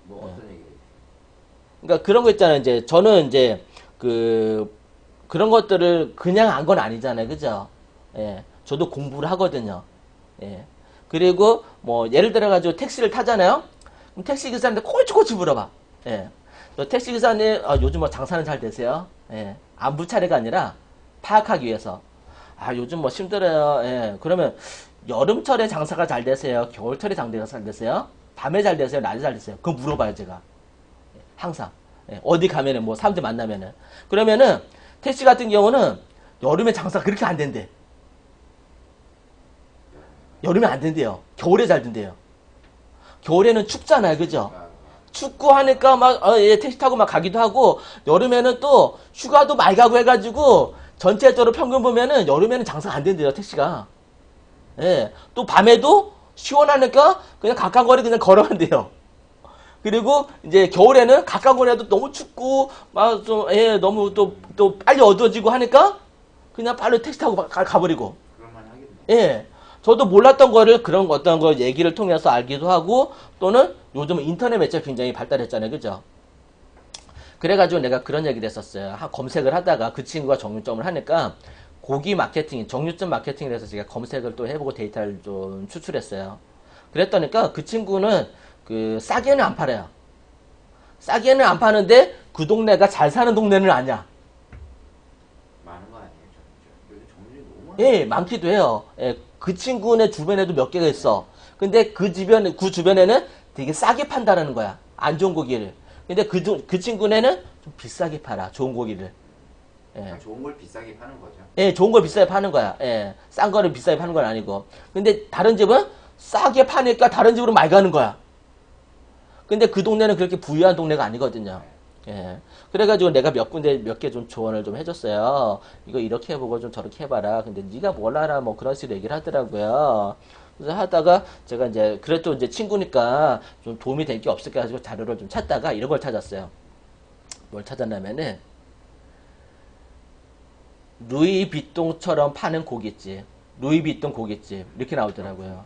뭐 어떤 얘기를? 그러니까 그런 거 있잖아요. 이제 저는 이제 그런 것들을 그냥 안 건 아니잖아요. 그죠? 예. 저도 공부를 하거든요. 예. 그리고 뭐 예를 들어 가지고 택시를 타잖아요. 그럼 택시 기사한테 꼬치꼬치 물어봐. 예. 저 택시기사님, 요즘 뭐 장사는 잘 되세요? 예. 안부 차례가 아니라 파악하기 위해서. 요즘 뭐 힘들어요. 예. 그러면 여름철에 장사가 잘 되세요? 겨울철에 장사가 잘 되세요? 밤에 잘 되세요? 낮에 잘 되세요? 그거 물어봐요, 제가. 항상. 예. 어디 가면은, 뭐, 사람들 만나면은. 그러면은, 택시 같은 경우는 여름에 장사가 그렇게 안 된대. 여름에 안 된대요. 겨울에 잘 된대요. 겨울에는 춥잖아요. 그죠? 춥고 하니까 막, 예, 택시 타고 막 가기도 하고, 여름에는 또 휴가도 많이 가고 해가지고, 전체적으로 평균 보면은 여름에는 장사가 안 된대요, 택시가. 예. 또 밤에도 시원하니까 그냥 가까운 거리 그냥 걸어간대요. 그리고 이제 겨울에는 가까운 거리라도 너무 춥고, 막 좀, 예, 너무 또 빨리 어두워지고 하니까 그냥 빨리 택시 타고 가버리고. 그럴만 하겠네. 예. 저도 몰랐던 거를 그런 어떤 거 얘기를 통해서 알기도 하고, 또는 요즘은 인터넷 매체 굉장히 발달했잖아요. 그죠? 그래가지고 내가 그런 얘기를 했었어요. 검색을 하다가 그 친구가 정육점을 하니까 고기 마케팅, 정육점 마케팅을 해서 제가 검색을 또 해보고 데이터를 좀 추출했어요. 그랬더니까 그 친구는 그 싸게는 안 팔아요. 싸게는 안 파는데 그 동네가 잘 사는 동네는 아니야. 많은 거 아니에요? 요즘 정률이 너무 많아. 예, 많기도 해요. 예, 그 친구네 주변에도 몇 개가 있어. 근데 그 주변에는 되게 싸게 판다라는 거야. 안 좋은 고기를. 근데 그 친구네는 좀 비싸게 팔아. 좋은 고기를. 예. 좋은 걸 비싸게 파는 거죠. 예, 좋은 걸 비싸게 파는 거야. 예. 싼 거를 비싸게 파는 건 아니고. 근데 다른 집은 싸게 파니까 다른 집으로 많이 가는 거야. 근데 그 동네는 그렇게 부유한 동네가 아니거든요. 예. 그래가지고 내가 몇 개 좀 조언을 좀 해줬어요. 이거 이렇게 해보고 좀 저렇게 해봐라. 근데 네가 뭘 알아? 뭐 그런 식으로 얘기를 하더라고요. 그래서 하다가 제가 이제 그래도 이제 친구니까 좀 도움이 될 게 없을까 가지고 자료를 좀 찾다가 이런 걸 찾았어요. 뭘 찾았냐면은 루이비통처럼 파는 고깃집, 루이비통 고깃집 이렇게 나오더라고요.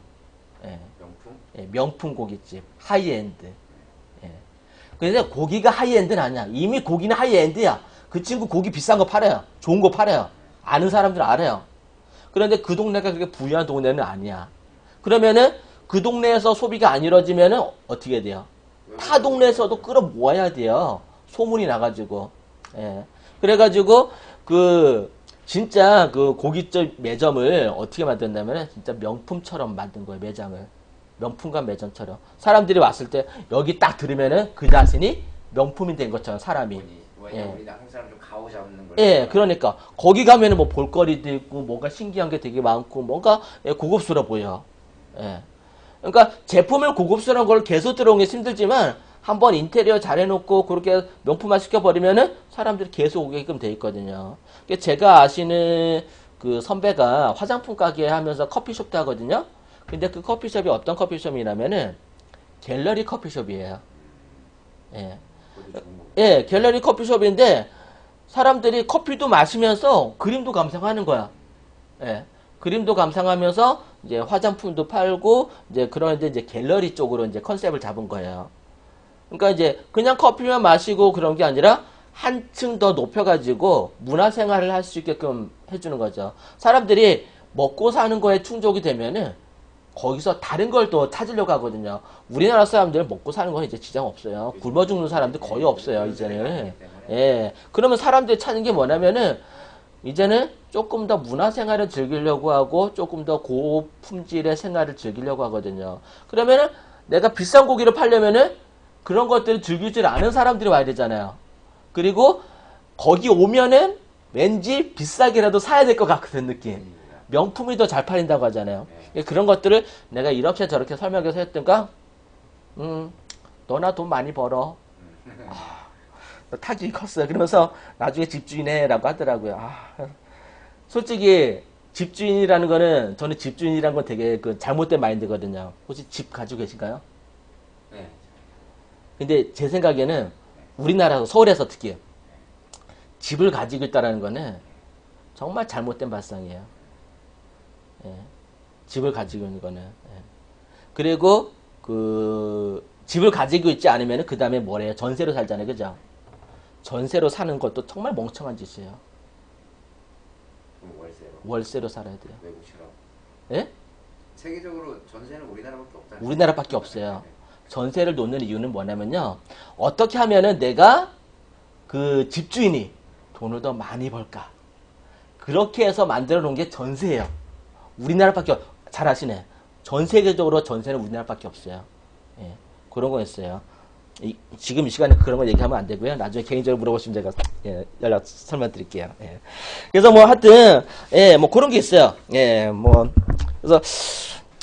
예. 명품? 예, 명품 고깃집, 하이엔드. 예. 근데 고기가 하이엔드는 아니야. 이미 고기는 하이엔드야. 그 친구 고기 비싼 거 팔아요. 좋은 거 팔아요. 아는 사람들 알아요. 그런데 그 동네가 그렇게 부유한 동네는 아니야. 그러면은 그 동네에서 소비가 안 이루어지면은 어떻게 돼요? 타 동네에서도 끌어모아야 돼요. 소문이 나가지고. 예. 그래가지고 진짜 그 고깃집 매점을 어떻게 만든다면은 진짜 명품처럼 만든 거예요. 매장을. 명품관 매점처럼. 사람들이 왔을 때 여기 딱 들으면은 그 자신이 명품이 된 것처럼 사람이. 왜냐면 예. 우리는 항상 좀 가오 잡는 걸. 예, 그러니까 거기 가면은 뭐 볼거리도 있고 뭔가 신기한 게 되게 많고 뭔가 예, 고급스러워 보여. 예. 그러니까 제품을 고급스러운 걸 계속 들어오는 게 힘들지만 한번 인테리어 잘 해놓고 그렇게 명품화 시켜버리면은 사람들이 계속 오게끔 돼 있거든요. 제가 아시는 그 선배가 화장품 가게 하면서 커피숍도 하거든요. 근데 그 커피숍이 어떤 커피숍이냐면은 갤러리 커피숍이에요. 예. 그것도 좋은 거. 예, 갤러리 커피숍인데 사람들이 커피도 마시면서 그림도 감상하는 거야. 예. 그림도 감상하면서 이제 화장품도 팔고 이제 그런데 이제 갤러리 쪽으로 이제 컨셉을 잡은 거예요. 그러니까 이제 그냥 커피만 마시고 그런 게 아니라 한층 더 높여가지고 문화생활을 할 수 있게끔 해주는 거죠. 사람들이 먹고 사는 거에 충족이 되면은 거기서 다른 걸 또 찾으려고 하거든요. 우리나라 사람들 먹고 사는 건 이제 지장 없어요. 굶어 죽는 사람들 거의 없어요, 이제는. 예. 그러면 사람들이 찾는 게 뭐냐면은 이제는 조금 더 문화생활을 즐기려고 하고 조금 더 고품질의 생활을 즐기려고 하거든요. 그러면은 내가 비싼 고기를 팔려면은 그런 것들을 즐길 줄 아는 사람들이 와야 되잖아요. 그리고 거기 오면은 왠지 비싸게라도 사야 될 것 같은 느낌. 명품이 더 잘 팔린다고 하잖아요. 그런 것들을 내가 이렇게 저렇게 설명해서 했던가, 너나 돈 많이 벌어. 너 타격이 컸어요. 그러면서 나중에 집주인해라고 하더라고요. 솔직히 집주인이라는 거는 저는 집주인이라는 건 되게 그 잘못된 마인드거든요. 혹시 집 가지고 계신가요? 네. 근데 제 생각에는 우리나라 서울에서 특히 집을 가지고 있다는 거는 정말 잘못된 발상이에요. 예. 집을 가지고 있는 거는. 예. 그리고 집을 가지고 있지 않으면 그 다음에 뭐래요? 전세로 살잖아요. 그죠? 전세로 사는 것도 정말 멍청한 짓이에요. 그럼 월세로. 월세로 살아야 돼요. 외국처럼. 예? 세계적으로 전세는 우리나라밖에 없다. 우리나라밖에 없어요. 전세를 놓는 이유는 뭐냐면요. 어떻게 하면은 내가 그 집주인이 돈을 더 많이 벌까? 그렇게 해서 만들어 놓은 게 전세예요. 우리나라밖에 잘 아시네. 전 세계적으로 전세는 우리나라밖에 없어요. 예, 그런 거였어요. 지금 이 시간에 그런 거 얘기하면 안 되고요. 나중에 개인적으로 물어보시면 제가 연락 설명드릴게요. 예. 그래서 뭐 하여튼 뭐 그런 게 있어요. 뭐 그래서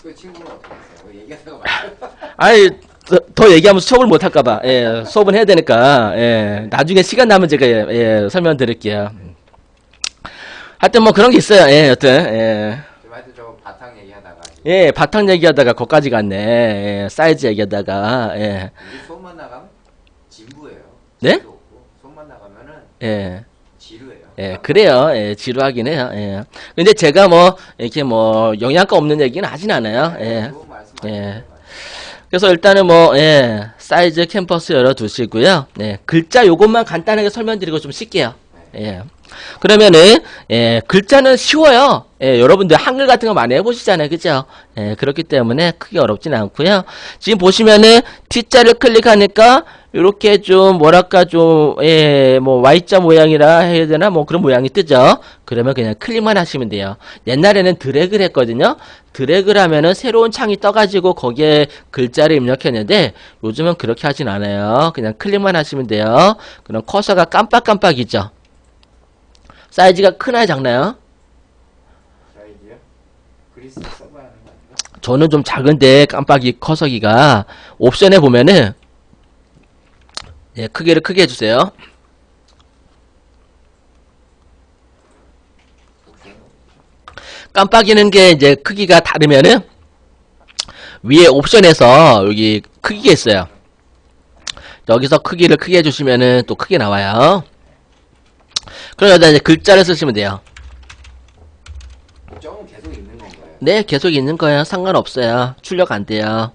그 친구는 어떻게 했어요? 얘기하다가 말아요. 아니 더 얘기하면 수업을 못 할까봐 수업은 해야 되니까 나중에 시간 나면 제가 설명드릴게요. 하여튼 뭐 그런 게 있어요. 여튼 하여튼 저 바탕 얘기하다가 바탕 얘기하다가 거기까지 갔네. 사이즈 얘기하다가 우리 수업만 나가면 진부예요. 네? 수업만 나가면은 지루해요. 그래요. 지루하긴 해요. 근데 제가 뭐 이렇게 뭐 영양가 없는 얘기는 하진 않아요. 좋은 말씀 그래서 일단은 뭐 사이즈 캠퍼스 열어두시고요. 글자 요것만 간단하게 설명드리고 좀 쉴게요. 그러면은 글자는 쉬워요. 여러분들 한글 같은 거 많이 해보시잖아요, 그죠? 그렇기 때문에 크게 어렵진 않고요. 지금 보시면은 T자를 클릭하니까 이렇게 좀 뭐랄까 좀 뭐 Y자 모양이라 해야 되나 뭐 그런 모양이 뜨죠. 그러면 그냥 클릭만 하시면 돼요. 옛날에는 드래그를 했거든요. 드래그를 하면은 새로운 창이 떠가지고 거기에 글자를 입력했는데 요즘은 그렇게 하진 않아요. 그냥 클릭만 하시면 돼요. 그럼 커서가 깜빡깜빡이죠. 사이즈가 크나요, 작나요? 사이즈요? 그리스 써봐야 하는 거 아닌가? 저는 좀 작은데 깜빡이 커서기가 옵션에 보면은 크기를 크게 해주세요. 깜빡이는 게 이제 크기가 다르면은 위에 옵션에서 여기 크기가 있어요. 여기서 크기를 크게 해주시면은 또 크게 나와요. 그럼 여기다 이제 글자를 쓰시면 돼요. 점은 계속 있는 건가요? 네, 계속 있는 거예요. 상관없어요. 출력 안 돼요.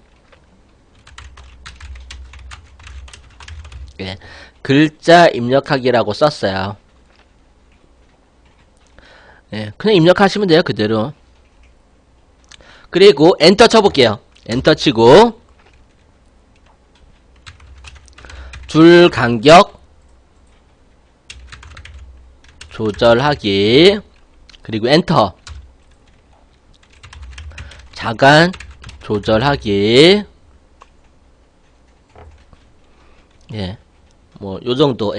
글자 입력하기라고 썼어요. 그냥 입력하시면 돼요. 그대로. 그리고 엔터 쳐볼게요. 엔터 치고 줄 간격 조절하기 그리고 엔터 자간 조절하기 뭐 요정도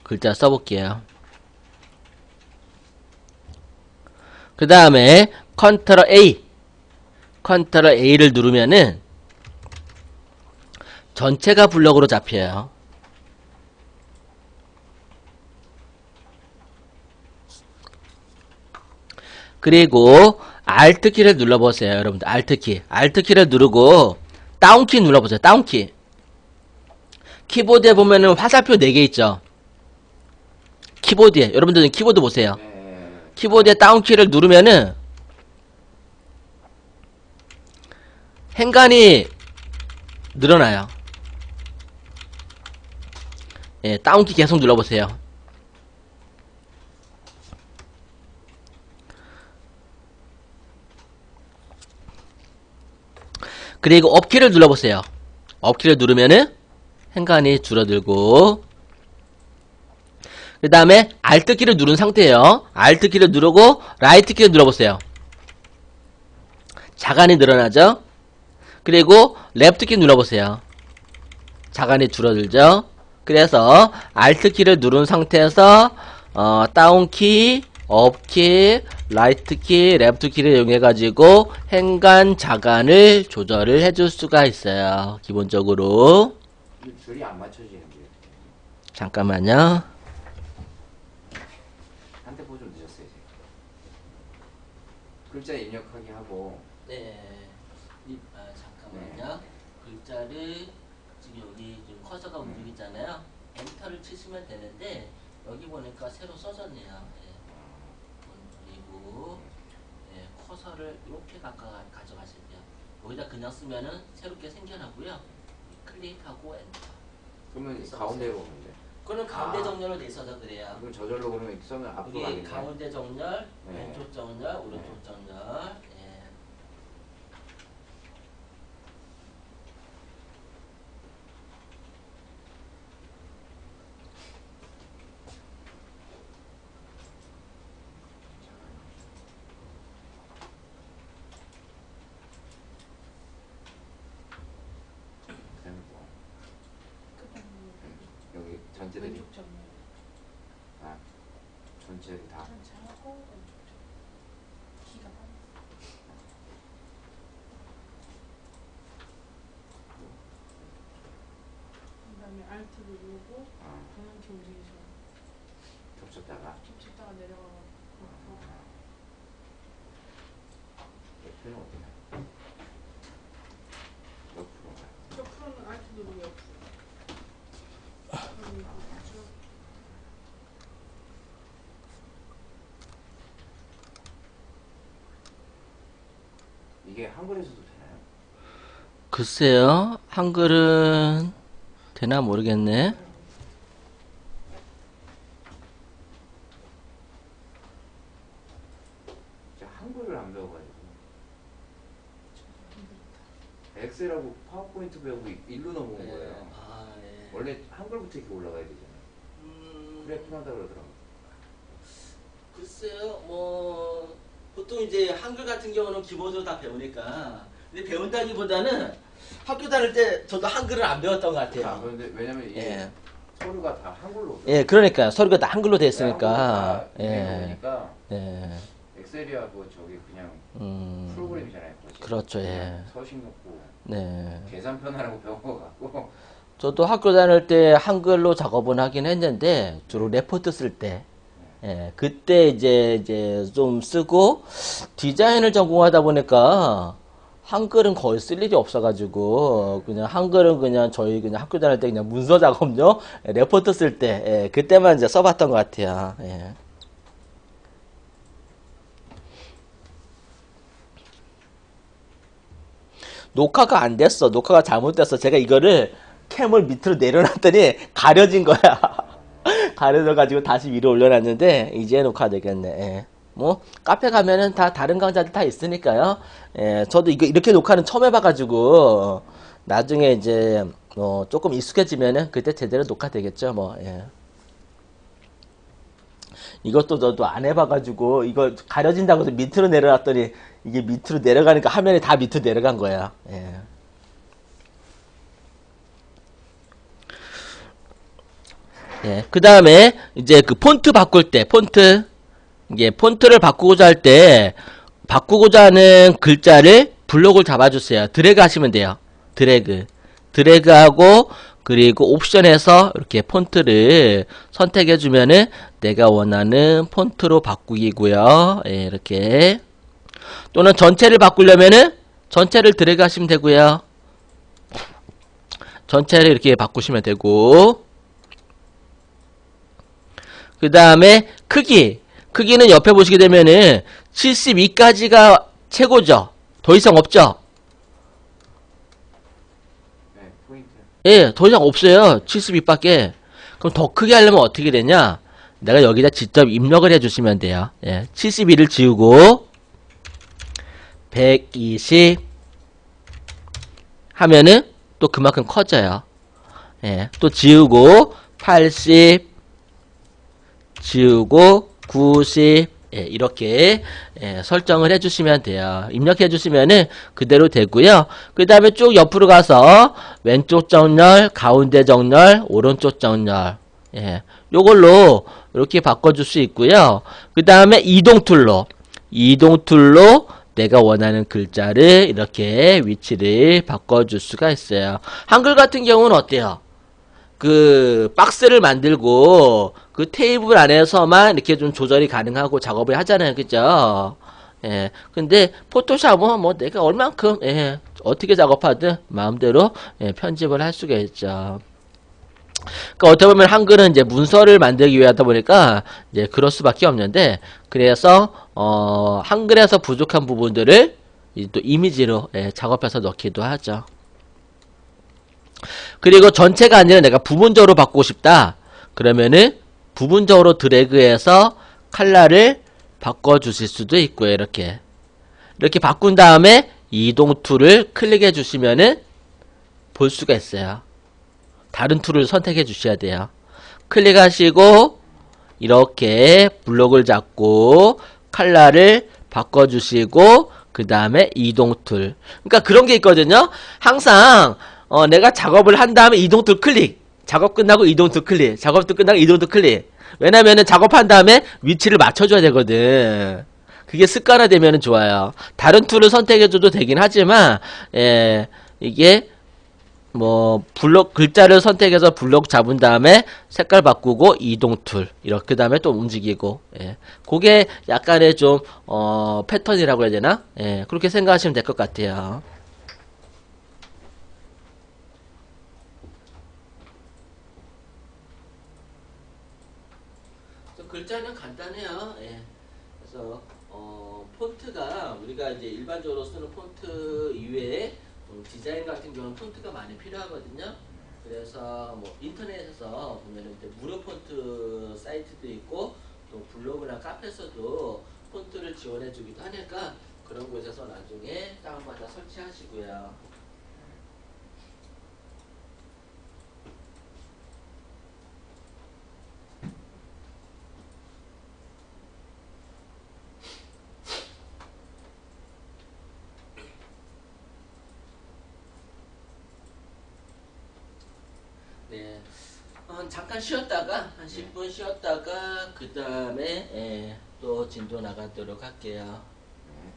글자 써볼게요. 그 다음에 컨트롤 A를 누르면은 전체가 블럭으로 잡혀요. 그리고 Alt키를 눌러보세요. 여러분들 Alt키를 누르고 다운키 눌러보세요. 다운키. 키보드에 보면은 화살표 4개 있죠. 키보드에 여러분들 키보드 보세요. 키보드에 다운키를 누르면은 행간이 늘어나요. 다운키 계속 눌러보세요. 그리고 업키를 눌러보세요. 업키를 누르면은 행간이 줄어들고 그 다음에 Alt키를 누른 상태예요. Alt키를 누르고 라이트키를 눌러보세요. 자간이 늘어나죠. 그리고 레프트키 눌러보세요. 자간이 줄어들죠. 그래서 Alt키를 누른 상태에서 다운키, 업키, 라이트키, 레프트키를 이용해가지고 행간, 자간을 조절을 해줄 수가 있어요. 기본적으로. 줄이 안 맞춰지는데요. 잠깐만요. 한 템포 좀 늦었어요. 글자 입력하기 하고 잠깐만요. 글자를 지금 여기 지금 커서가 움직이잖아요. 엔터를 치시면 되는데 여기 보니까 새로 써졌네요. 그리고 커서를 이렇게 가져가실게요. 여기다 그냥 쓰면은 새롭게 생겨나고요. 클릭하고 엔터. 그러면 가운데로 오는데. 그거는 가운데 정렬로 돼 있어서 그래요. 그럼 저절로 그러면 써면 앞으로 여기 가겠네. 가운데 정렬, 왼쪽 정렬, 오른쪽 정렬. 전체를 다. 전체하고 기가 많아. 그다음에 알트 누르고 방향키 움직이죠. 겹쳤다가 겹쳤다가 내려가고. 옆에는 어떻게 해? 옆으로 가. 옆으로는 알트 누르고 옆으로. 쭉. 이게 한글에서도 되나요? 글쎄요, 한글은 되나 모르겠네. 제가 한글을 안 배워가지고 엑셀하고 파워포인트 배우고 일로 넘어온 거예요. 아, 예. 원래 한글부터 이렇게 올라가야 되잖아요. 그래 편하다 그러더라고요. 글쎄요, 뭐 보통 이제 한글 같은 경우는 기본적으로 다 배우니까. 근데 배운다기보다는 학교 다닐 때 저도 한글을 안 배웠던 것 같아요. 그런데 왜냐면 이게 예. 서류가 다 한글로 예, 그러니까 서류가 다 한글로 돼 있으니까. 있으니까 예. 오니까 예. 엑셀이하고 저기 그냥 음. 프로그램이잖아요. 거의. 그렇죠, 예. 서식 넣고 네. 계산 편하라고 배운 거 같고. 저도 학교 다닐 때 한글로 작업은 하긴 했는데 주로 레포트 쓸 때. 예, 그때 이제 좀 쓰고 디자인을 전공하다 보니까 한글은 거의 쓸 일이 없어가지고 그냥 한글은 그냥 저희 그냥 학교 다닐 때 그냥 문서 작업용 레포트 쓸 때 예, 그때만 이제 써봤던 것 같아요. 예. 녹화가 안 됐어. 녹화가 잘못됐어. 제가 이거를 캠을 밑으로 내려놨더니 가려진 거야. 가려져가지고 다시 위로 올려놨는데 이제 녹화 되겠네. 예. 뭐 카페 가면은 다 다른 강좌들 다 있으니까요. 예, 저도 이거 이렇게 녹화는 처음 해봐가지고 나중에 이제 조금 익숙해지면은 그때 제대로 녹화 되겠죠. 뭐 예. 이것도 저도 안 해봐가지고 이거 가려진다고 해서 밑으로 내려놨더니 이게 밑으로 내려가니까 화면이 다 밑으로 내려간 거야. 예. 예, 그 다음에 이제 그 폰트 바꿀 때 이게 폰트를 바꾸고자 할 때 바꾸고자 하는 글자를 블록을 잡아주세요. 드래그 하시면 돼요. 드래그하고 그리고 옵션에서 이렇게 폰트를 선택해 주면은 내가 원하는 폰트로 바꾸기고요. 예, 이렇게 또는 전체를 바꾸려면은 전체를 드래그 하시면 되고요. 전체를 이렇게 바꾸시면 되고 그 다음에 크기는 옆에 보시게 되면은 72까지가 최고죠. 더 이상 없죠. 네, 포인트. 예, 더 이상 없어요. 72밖에. 그럼 더 크게 하려면 어떻게 되냐? 내가 여기다 직접 입력을 해주시면 돼요. 예, 72를 지우고 120 하면은 또 그만큼 커져요. 예, 또 지우고 80 지우고 90 예, 이렇게 설정을 해주시면 돼요. 입력해주시면은 그대로 되고요. 그 다음에 쭉 옆으로 가서 왼쪽 정렬, 가운데 정렬, 오른쪽 정렬 예, 요걸로 이렇게 바꿔줄 수 있고요. 그 다음에 이동 툴로 내가 원하는 글자를 이렇게 위치를 바꿔줄 수가 있어요. 한글 같은 경우는 어때요? 그 박스를 만들고 그 테이블 안에서만 이렇게 좀 조절이 가능하고 작업을 하잖아요. 그죠? 예. 근데 포토샵은 뭐 내가 얼만큼 예, 어떻게 작업하든 마음대로 예, 편집을 할 수가 있죠. 그러니까 어떻게 보면 한글은 이제 문서를 만들기 위해 하다 보니까 이제 그럴 수밖에 없는데 그래서 한글에서 부족한 부분들을 또 이미지로 예, 작업해서 넣기도 하죠. 그리고 전체가 아니라 내가 부분적으로 바꾸고 싶다. 그러면은 부분적으로 드래그해서 컬러를 바꿔주실 수도 있고요. 이렇게 바꾼 다음에 이동 툴을 클릭해 주시면은 볼 수가 있어요. 다른 툴을 선택해 주셔야 돼요. 클릭하시고 이렇게 블록을 잡고 컬러를 바꿔주시고 그 다음에 이동 툴. 그러니까 그런 게 있거든요. 항상 내가 작업을 한 다음에 이동 툴 클릭. 작업 끝나고 이동 두 클릭. 작업도 끝나고 이동 두 클릭. 왜냐면은 작업한 다음에 위치를 맞춰줘야 되거든. 그게 습관화되면 좋아요. 다른 툴을 선택해줘도 되긴 하지만, 예, 이게, 뭐, 블록, 글자를 선택해서 블록 잡은 다음에 색깔 바꾸고 이동 툴. 이렇게, 그 다음에 또 움직이고, 예. 그게 약간의 좀, 패턴이라고 해야 되나? 예, 그렇게 생각하시면 될 것 같아요. 글자는 간단해요. 예. 그래서 폰트가 우리가 이제 일반적으로 쓰는 폰트 이외에 디자인 같은 경우는 폰트가 많이 필요하거든요. 그래서 뭐 인터넷에서 보면은 이제 무료 폰트 사이트도 있고 또 블로그나 카페에서도 폰트를 지원해주기도 하니까 그런 곳에서 나중에 다운받아 설치하시고요. 네. 잠깐 쉬었다가 한 10분 쉬었다가 그 다음에 또 진도 나가도록 할게요. 네.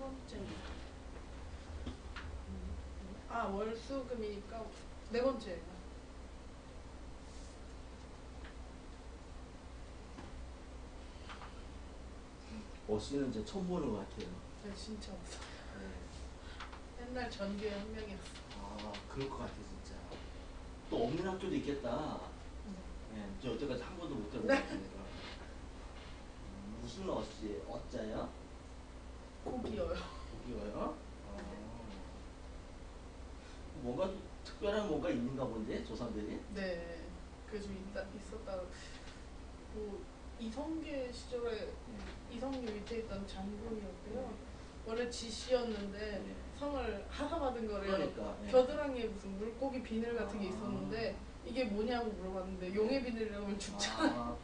번째입니다. 아, 월수금이니까 네 번째예요. 어씨는 이제 처음 보는 것 같아요. 네, 진짜 없어. 네. 옛날 전교의 한 명이었어. 아, 그럴 것 같아, 진짜. 또 없는 학교도 있겠다. 네, 저 여태까지 한 번도 못 들어본 것 같으니까. 무슨 어씨? 어짜요? 고기여요. 고기어요? 뭔가 특별한 뭔가 있는가 본데, 조상들이? 네, 그게 좀 있었다. 뭐 이성계 시절에 이성계 밑에 있던 장군이었고요. 원래 지씨였는데 네. 성을 하사받은 거래요. 그러니까, 네. 겨드랑이에 무슨 물고기 비늘 같은 게 있었는데 이게 뭐냐고 물어봤는데 용의 비늘이라고 하면 죽잖아요.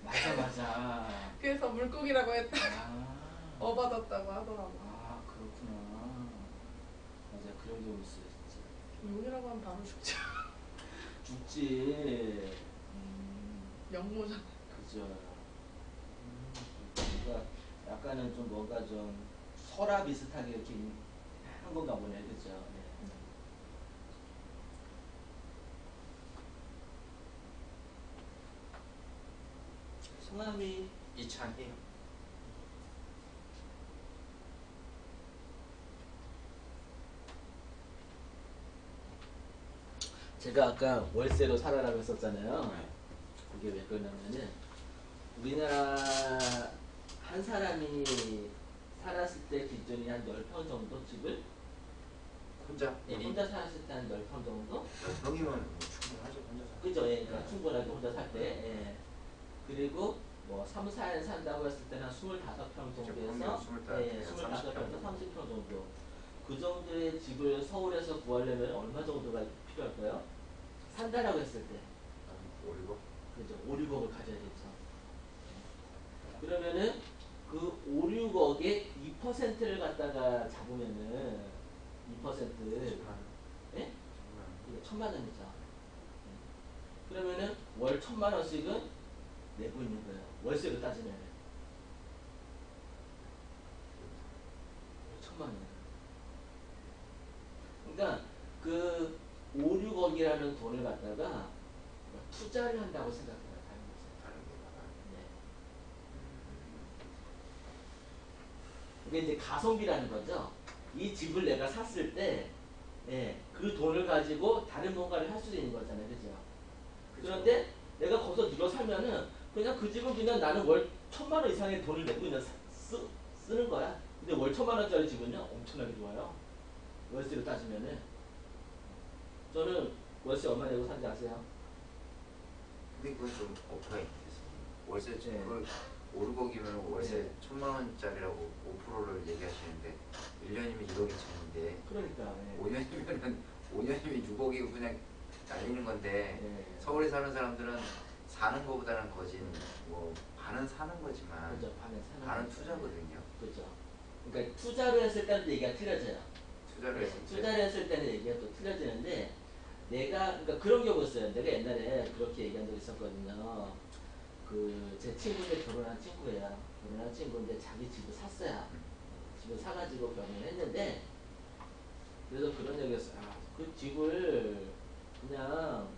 맞아, 맞아. 그래서 물고기라고 했다. 아, 어받았다고 하더라고. 아, 그렇구나. 맞아, 그런 경우 있어요, 진짜. 용이라고 하면 바로 죽죠. 죽지. 영모잖아. 그죠. 그러니까 약간은 좀 뭔가 좀 설화 비슷하게 이렇게 한 건가 보네, 그죠? 네. 성함이 이찬희. 제가 아까 월세로 살아라고 했었잖아요. 네. 그게 왜 그러냐면은 우리나라 한 사람이 살았을 때 기준이 한 10평 정도 집을 혼자 예, 혼자 살았을 때 한 10평 정도? 형이면 뭐 충분하죠 혼자 살. 그죠? 예, 그러니까 네. 충분하게 혼자 살 때. 예. 그리고 뭐 3, 4일 산다고 했을 때는 한 25평 정도에서 예, 25평에서 30평 정도. 그 정도의 집을 서울에서 구하려면 얼마 정도가 필요할까요? 산다라고 했을 때. 오리고. 그죠? 5, 6억을 가져야겠죠. 그러면은 그 5, 6억의 2%를 갖다가 잡으면은 2% 예? 이게 1,000만 원이죠. 그러면은 월 1,000만 원씩은 내고 있는 거예요. 월세로 따지면 1,000만 원. 그러니까 그 5, 6억이라는 돈을 갖다가 투자를 한다고 생각해요. 다른 곳에. 다른 데다가. 네. 그게 이제 가성비라는 거죠. 이 집을 내가 샀을 때, 예, 그 돈을 가지고 다른 뭔가를 할 수 있는 거잖아요. 그죠? 그런데 내가 거기서 들어 살면은 그냥 그 집은 그냥 나는 월 1,000만 원 이상의 돈을 내고 그냥 쓰는 거야. 근데 월 1,000만 원짜리 집은요, 엄청나게 좋아요. 월세로 따지면은. 저는 월세 얼마 내고 산지 아세요? 근데 그건 좀 오프가 있겠어. 월세 네. 그걸 5, 6억이면 월세 네. 1,000만 원짜리라고 5%를 얘기하시는데 1년이면 1억 2천인데 그러니까. 예. 5년이면 6억이고 그냥 날리는 건데 예. 서울에 사는 사람들은 사는 거보다는 거진 뭐 반은 사는 거지만 그죠. 반은 반은 투자거든요. 그죠. 그러니까 투자를 했을 때는 얘기가 틀려져요. 투자를 네, 했을 때 투자를 했을 때는 얘기가 또 틀려지는데 내가 그러니까 그런 경우 있어요. 내가 옛날에 그렇게 얘기한 적 있었거든요. 그 제 친구인데 결혼한 친구예요. 결혼한 친구인데 자기 집을 샀어요. 집을 사가지고 결혼을 했는데 그래서 그런 얘기였어요. 아, 그 집을 그냥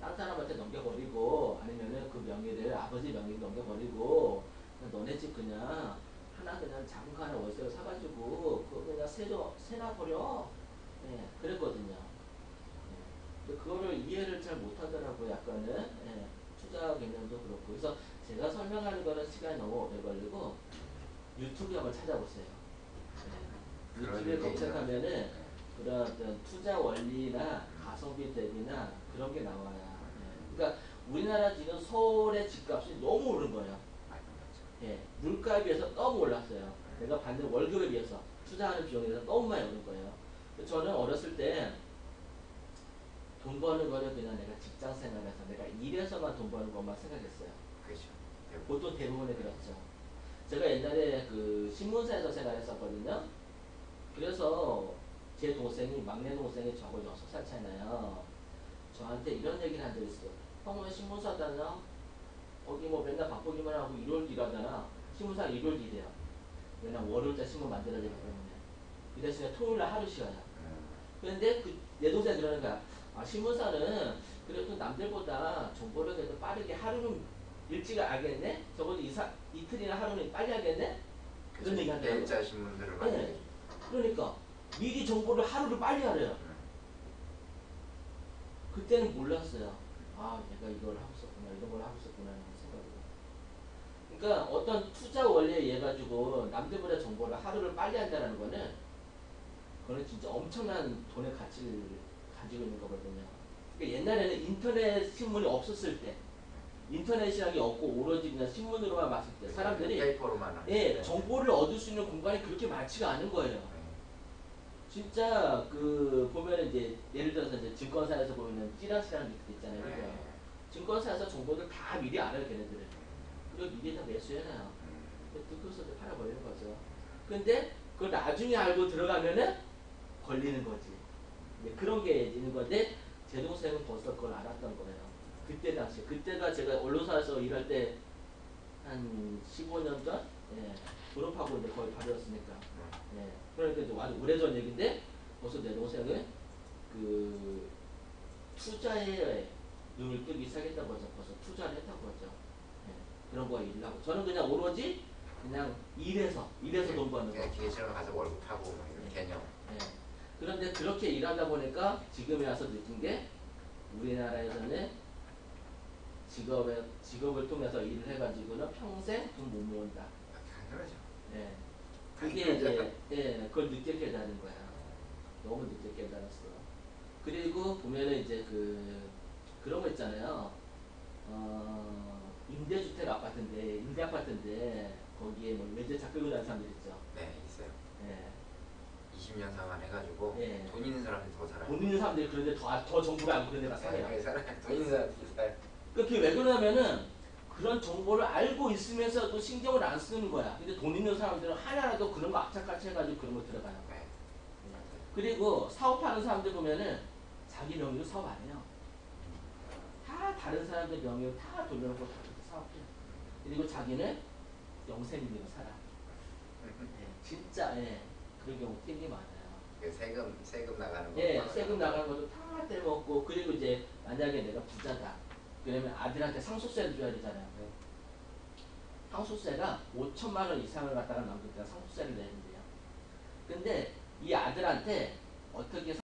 딴 사람한테 넘겨버리고 아니면은 그 명의를 아버지 명의를 넘겨버리고 그냥 너네 집 그냥 하나 그냥 작은 거 하나 월세로 사가지고 그거 그냥 세나 버려. 예, 그랬거든요. 예. 근데 그거를 이해를 잘 못하더라고요. 약간은 예, 투자 개념도 그렇고 그래서 제가 설명하는 거는 시간이 너무 오래 걸리고 유튜브에 한번 찾아보세요. 예. 그런 유튜브에 게 검색하면은 그런 어떤 투자 원리나 가성비 대비나 그런 게 나와요. 예. 그러니까 우리나라 지금 서울의 집값이 너무 오른 거예요. 많이 올랐죠. 예. 물가에 비해서 너무 올랐어요. 내가 받는 월급에 비해서 투자하는 비용에 대해서 너무 많이 오른 거예요. 저는 어렸을 때 돈 버는 거는 그냥 내가 직장 생활에서 내가 일해서만 돈 버는 것만 생각했어요. 그렇죠. 보통 대부분이 그렇죠. 제가 옛날에 그 신문사에서 생활했었거든요. 그래서 제 동생이 막내 동생이 저하고 6살 차이 나요. 저한테 이런 얘기를 한 적이 있어요. 형 왜 신문사 다녀? 거기 뭐 맨날 바쁘기만 하고 일요일도 일하잖아. 신문사 일요일도 일해요. 왜냐면 월요일자 신문 만들어야 되기 때문에. 그 대신에 토요일날 하루 쉬어요. 그런데 내 동생이 그러는 거야. 아, 신문사는 그래도 남들보다 정보를 그래도 빠르게 하루는 일찍 알겠네? 적어도 이틀이나 하루는 빨리 알겠네? 그런 얘기 하더라고요. 내일자 신문들을 많이 네. 그러니까 미리 정보를 하루를 빨리 알아요. 그때는 몰랐어요. 아, 내가 이걸 하고 있었구나, 이런 걸 하고 있었구나 하는 생각으로. 그러니까 어떤 투자 원리에 얘 가지고 남들보다 정보를 하루를 빨리 한다는 거는 그거는 진짜 엄청난 돈의 가치를 가지고 있는 거거든요. 그러니까 옛날에는 인터넷 신문이 없었을 때, 인터넷이라는 게 없고 오로지 그냥 신문으로만 봤을 때 사람들이 페이퍼로만 예, 정보를 얻을 수 있는 공간이 그렇게 많지가 않은 거예요. 진짜 그 보면은 이제 예를 들어서 이제 증권사에서 보면은 찌라시라는 게 있잖아요. 그죠? 증권사에서 정보들 다 미리 알아요, 걔네들은. 그리고 미리 다 매수해놔요. 그래서 이제 팔아버리는 거죠. 근데 그걸 나중에 알고 들어가면은 걸리는 거지. 네, 그런 게 있는 건데 제 동생은 벌써 그걸 알았던 거예요. 그때 당시 그때가 제가 언론사에서 일할 때 한 15년 전 예, 졸업하고 이제 거의 바로였으니까 예, 그러니까 이제 아주 오래전 얘기인데 벌써 내 동생은 그 투자에 눈을 뜨기 시작했던 거죠. 벌써 투자를 했던 거죠. 예, 그런 거에 일을 하고 저는 그냥 오로지 그냥 일해서 돈 버는 거. 기계처럼 가서 월급 타고 뭐 이런 개념. 예. 그런데 그렇게 일하다 보니까 지금에 와서 느낀 게 우리나라에서는 직업을 통해서 일을 해가지고는 평생 돈 못 모은다. 그러죠. 예. 그게 이제, 예, 그걸 늦게 깨달은 거야. 너무 늦게 깨달았어. 그리고 보면은 이제 그런 거 있잖아요. 임대주택 아파트인데, 임대 아파트인데, 거기에 뭐 외제차 끌고 다니는 사람들 있죠. 네, 있어요. 예. 20년 상환 해가지고 예. 돈 있는 사람들이 더 살아요. 돈 있는 사람들이 그런데 더 정보를 알고 그런 데가 살아요. 네, 살아요. 돈 있는 사람들이 살아요. 그게 왜 그러냐면은 그런 정보를 알고 있으면서도 신경을 안 쓰는 거야. 근데 돈 있는 사람들은 하나라도 그런 거 악착같이 해가지고 그런 거 들어가요. 네. 그리고 사업하는 사람들 보면은 자기 명의로 사업 안 해요. 다 다른 사람들 명의로 다 돌려놓고 다 그렇게 사업해요. 그리고 자기는 영세민으로 살아. 예, 진짜 예, 그런 경우 되게 많아요. 그 세금 나가는 거. 예, 세금 나가는 것도 다 떼먹고 그리고 이제 만약에 내가 부자다. 그러면 아들한테 상속세를 줘야 되잖아요. 상속세가 5천만 원 이상을 갖다가 남길 때 상속세를 내야 된대요. 근데 이 아들한테 어떻게